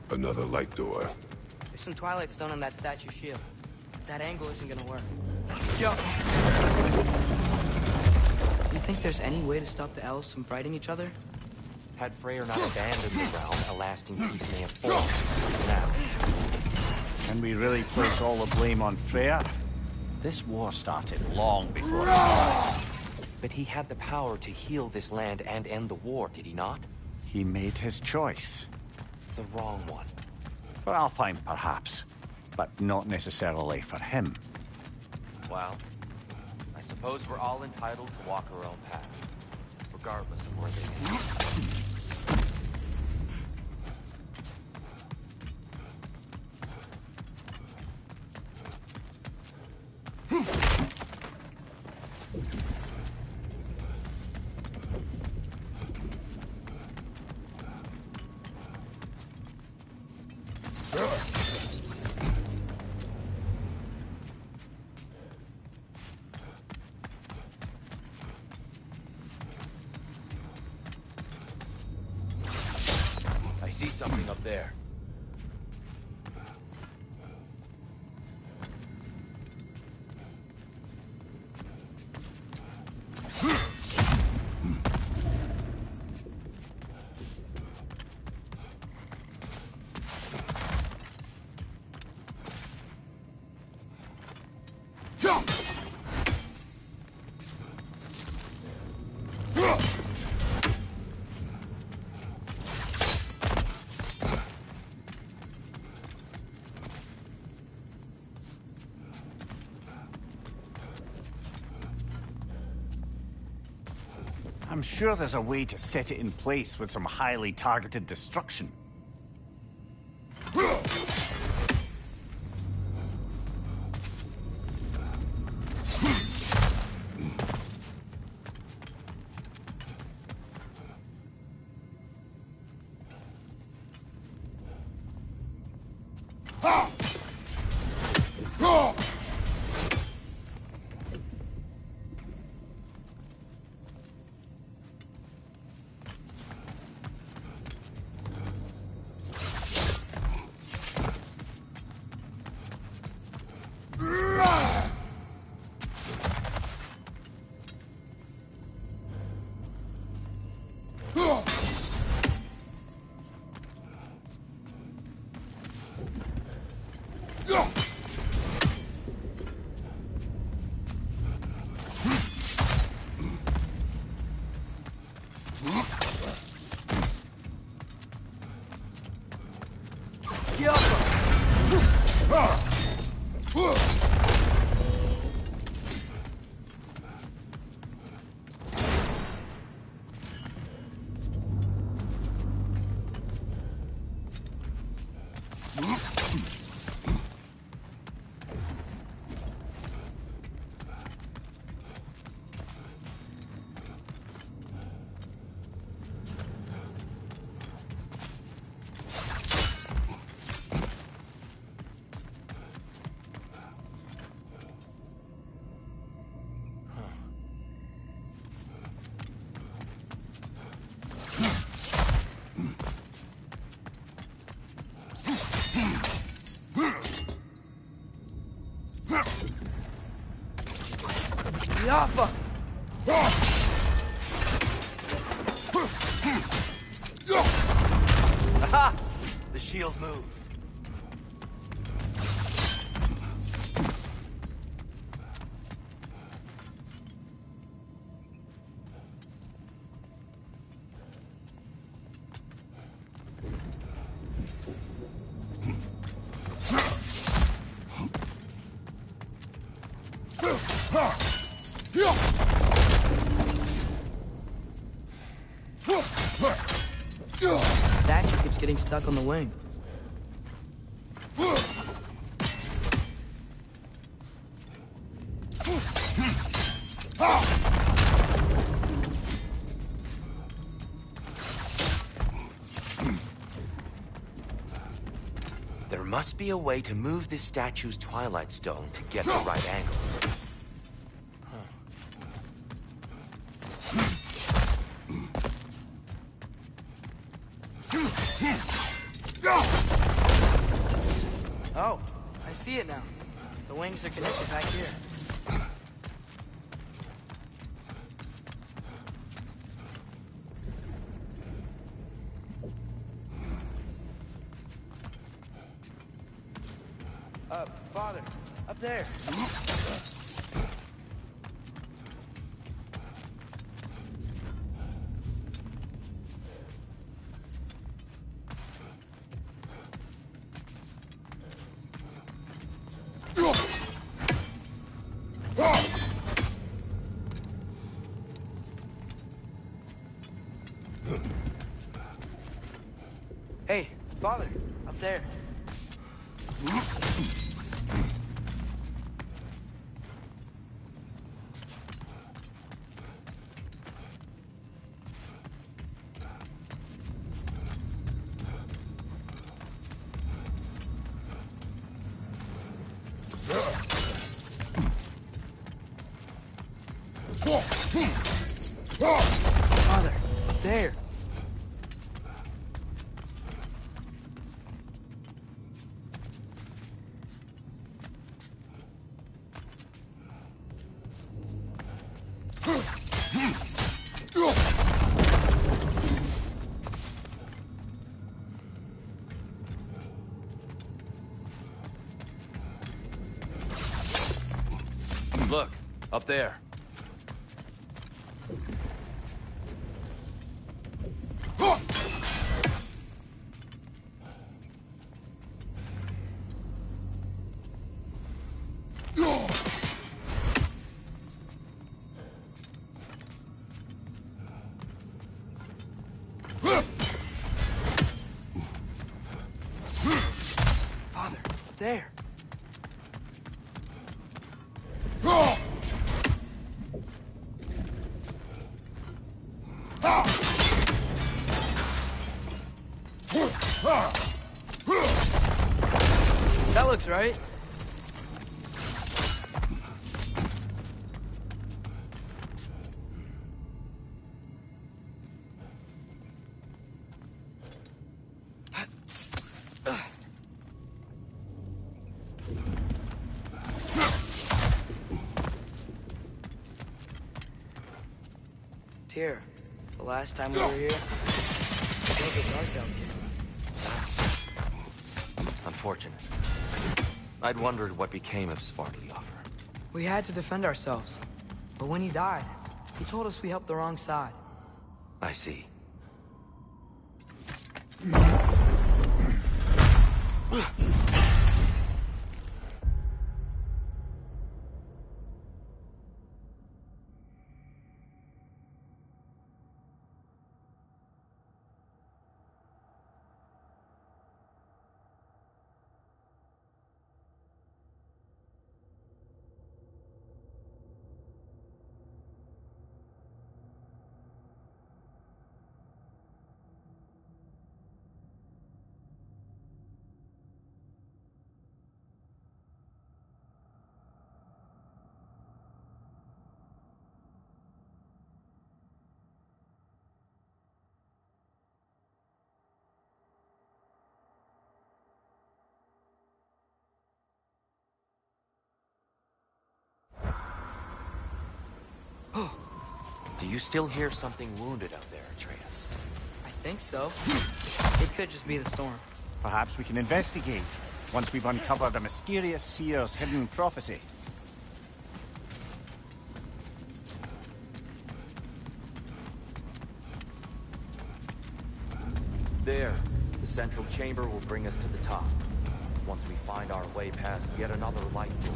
Another light door.
There's some Twilight Stone on that statue shield. That angle isn't gonna work. Yo! You think there's any way to stop the elves from fighting each other?
Had Freyr not abandoned the realm, a lasting peace may have formed. Now,
Can we really place all the blame on Freyr? This war started long before his time.
but he had the power to heal this land and end the war, did he not?
He made his choice.
The wrong one.
For Alfheim, perhaps. But not necessarily for him.
Well, I suppose we're all entitled to walk our own paths, regardless of where they lead. I see something up there.
I'm sure there's a way to set it in place with some highly targeted destruction.
Yaffa!
Aha! The shield moved.
Statue keeps getting stuck on the wing.
There must be a way to move this statue's Twilight Stone to get the right angle.
Oh, I see it now. The wings are connected back here. Father, up there. Hey, Father, up there. Father, up there.
Look, up there.
Father, up there. That looks right. Here, the last time we were here, it was dark out here.
Unfortunate. I'd wondered what became of Svartalfur.
We had to defend ourselves. But when he died, he told us we helped the wrong side.
I see.
you still hear something wounded out there, Atreus?
I think so. It could just be the storm.
Perhaps we can investigate, once we've uncovered a mysterious seer's hidden prophecy.
There. The central chamber will bring us to the top. Once we find our way past yet another light door.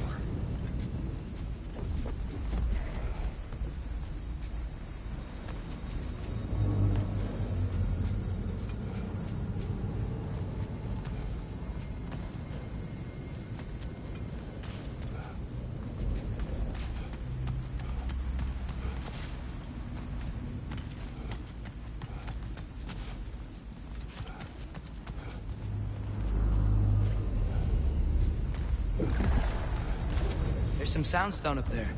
There's some soundstone up there.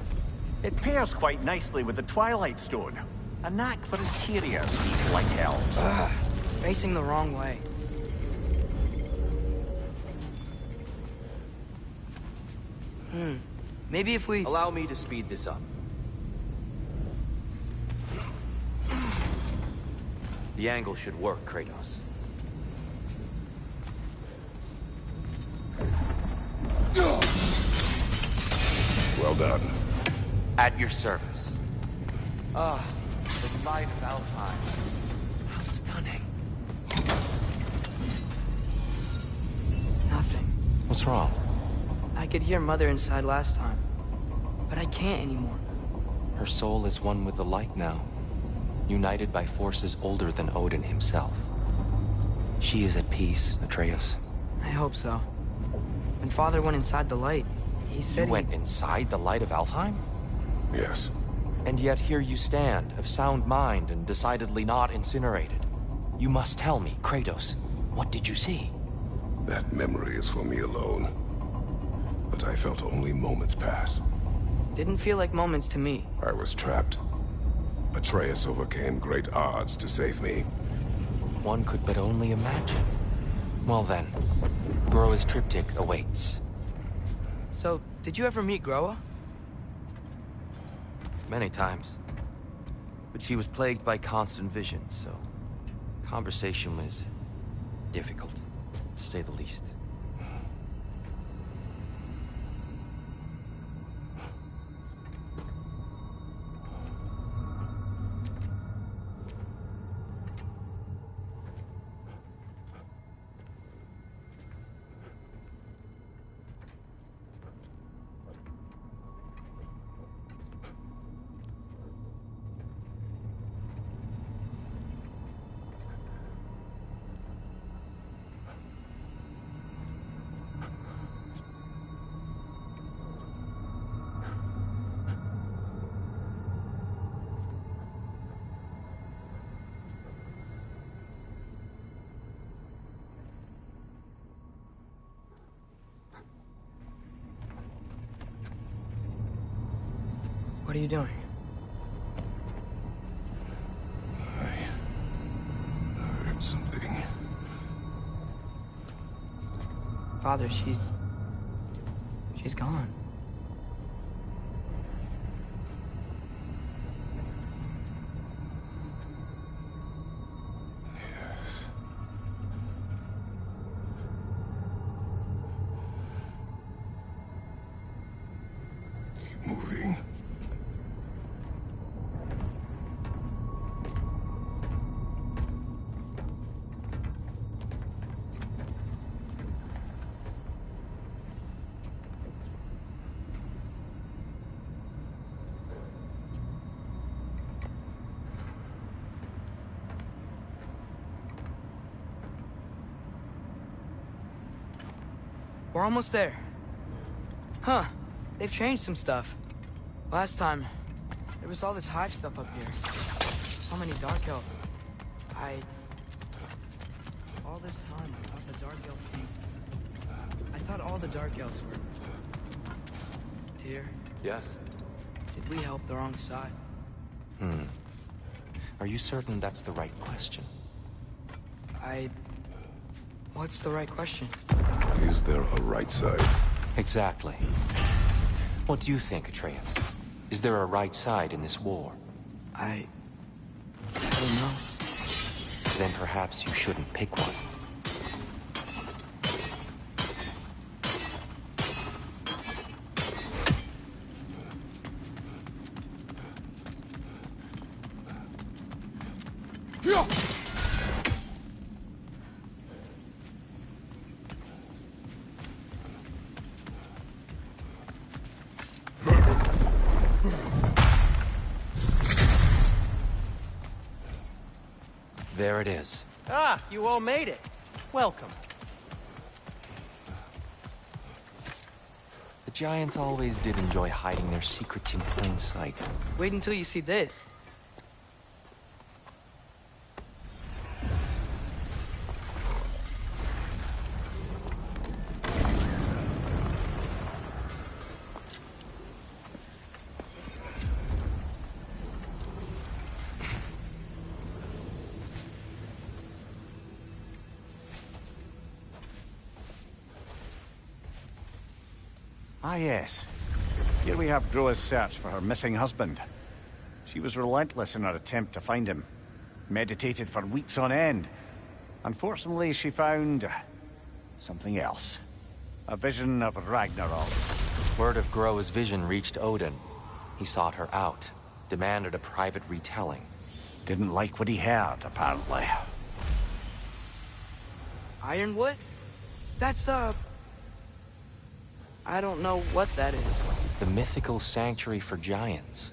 It pairs quite nicely with the Twilight Stone. A knack for interiors, these light elves.
It's facing the wrong way. Maybe if we...
Allow me to speed this up. The angle should work, Kratos.
Well done.
At your service.
Ah, the light of Alfheim.
How stunning.
Nothing.
What's wrong?
I could hear Mother inside last time, but I can't anymore.
Her soul is one with the light now, united by forces older than Odin himself. She is at peace, Atreus.
I hope so. When Father went inside the light, he said
You went inside the light of Alfheim?
Yes.
And yet here you stand, of sound mind and decidedly not incinerated. You must tell me, Kratos, what did you see?
That memory is for me alone. But I felt only moments pass.
Didn't feel like moments to me.
I was trapped. Atreus overcame great odds to save me.
One could but only imagine. Well then, Groa's triptych awaits.
So, did you ever meet Groa?
Many times. But she was plagued by constant visions, so conversation was difficult, to say the least.
What are you doing?
I heard something.
Father, she's gone.
Yes. Keep moving.
We're almost there. Huh. They've changed some stuff. Last time, there was all this hive stuff up here. So many Dark Elves. All this time, I thought the Dark Elf King... I thought all the Dark Elves were... Tyr,
Yes?
did we help the wrong side?
Are you certain that's the right question?
What's the right question?
Is there a right side?
Exactly. What do you think, Atreus? Is there a right side in this war?
I don't know.
Then perhaps you shouldn't pick one. There it is.
Ah, you all made it. Welcome.
The giants always did enjoy hiding their secrets in plain sight.
Wait until you see this.
Ah, yes. Here we have Groa's search for her missing husband. She was relentless in her attempt to find him. Meditated for weeks on end. Unfortunately, she found something else. A vision of Ragnarok.
Word of Groa's vision reached Odin. He sought her out, demanded a private retelling.
Didn't like what he heard, apparently.
Ironwood? That's I don't know what that is.
The mythical sanctuary for giants.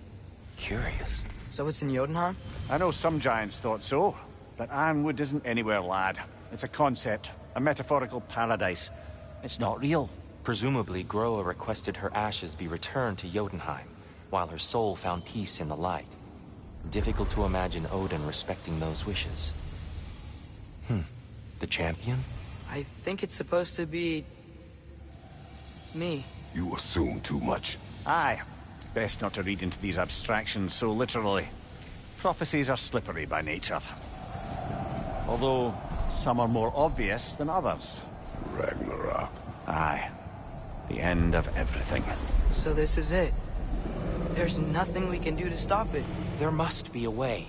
Curious.
So it's in Jotunheim?
I know some giants thought so, but Ironwood isn't anywhere, lad. It's a concept, a metaphorical paradise. It's not real.
Presumably, Groa requested her ashes be returned to Jotunheim, while her soul found peace in the light. Difficult to imagine Odin respecting those wishes. The champion?
I think it's supposed to be... me.
You assume too much.
Aye. Best not to read into these abstractions so literally. Prophecies are slippery by nature. Although, some are more obvious than others.
Ragnarok.
Aye. The end of everything.
So this is it. There's nothing we can do to stop it.
There must be a way.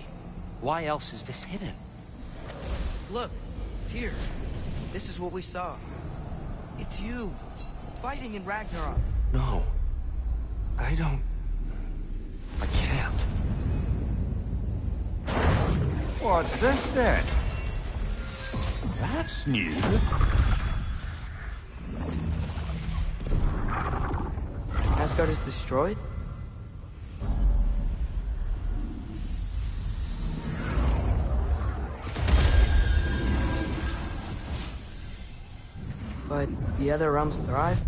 Why else is this hidden?
Look, here. This is what we saw. It's you, fighting in Ragnarok.
No. I can't.
What's this then? That's new.
Asgard is destroyed? But the other realms thrive?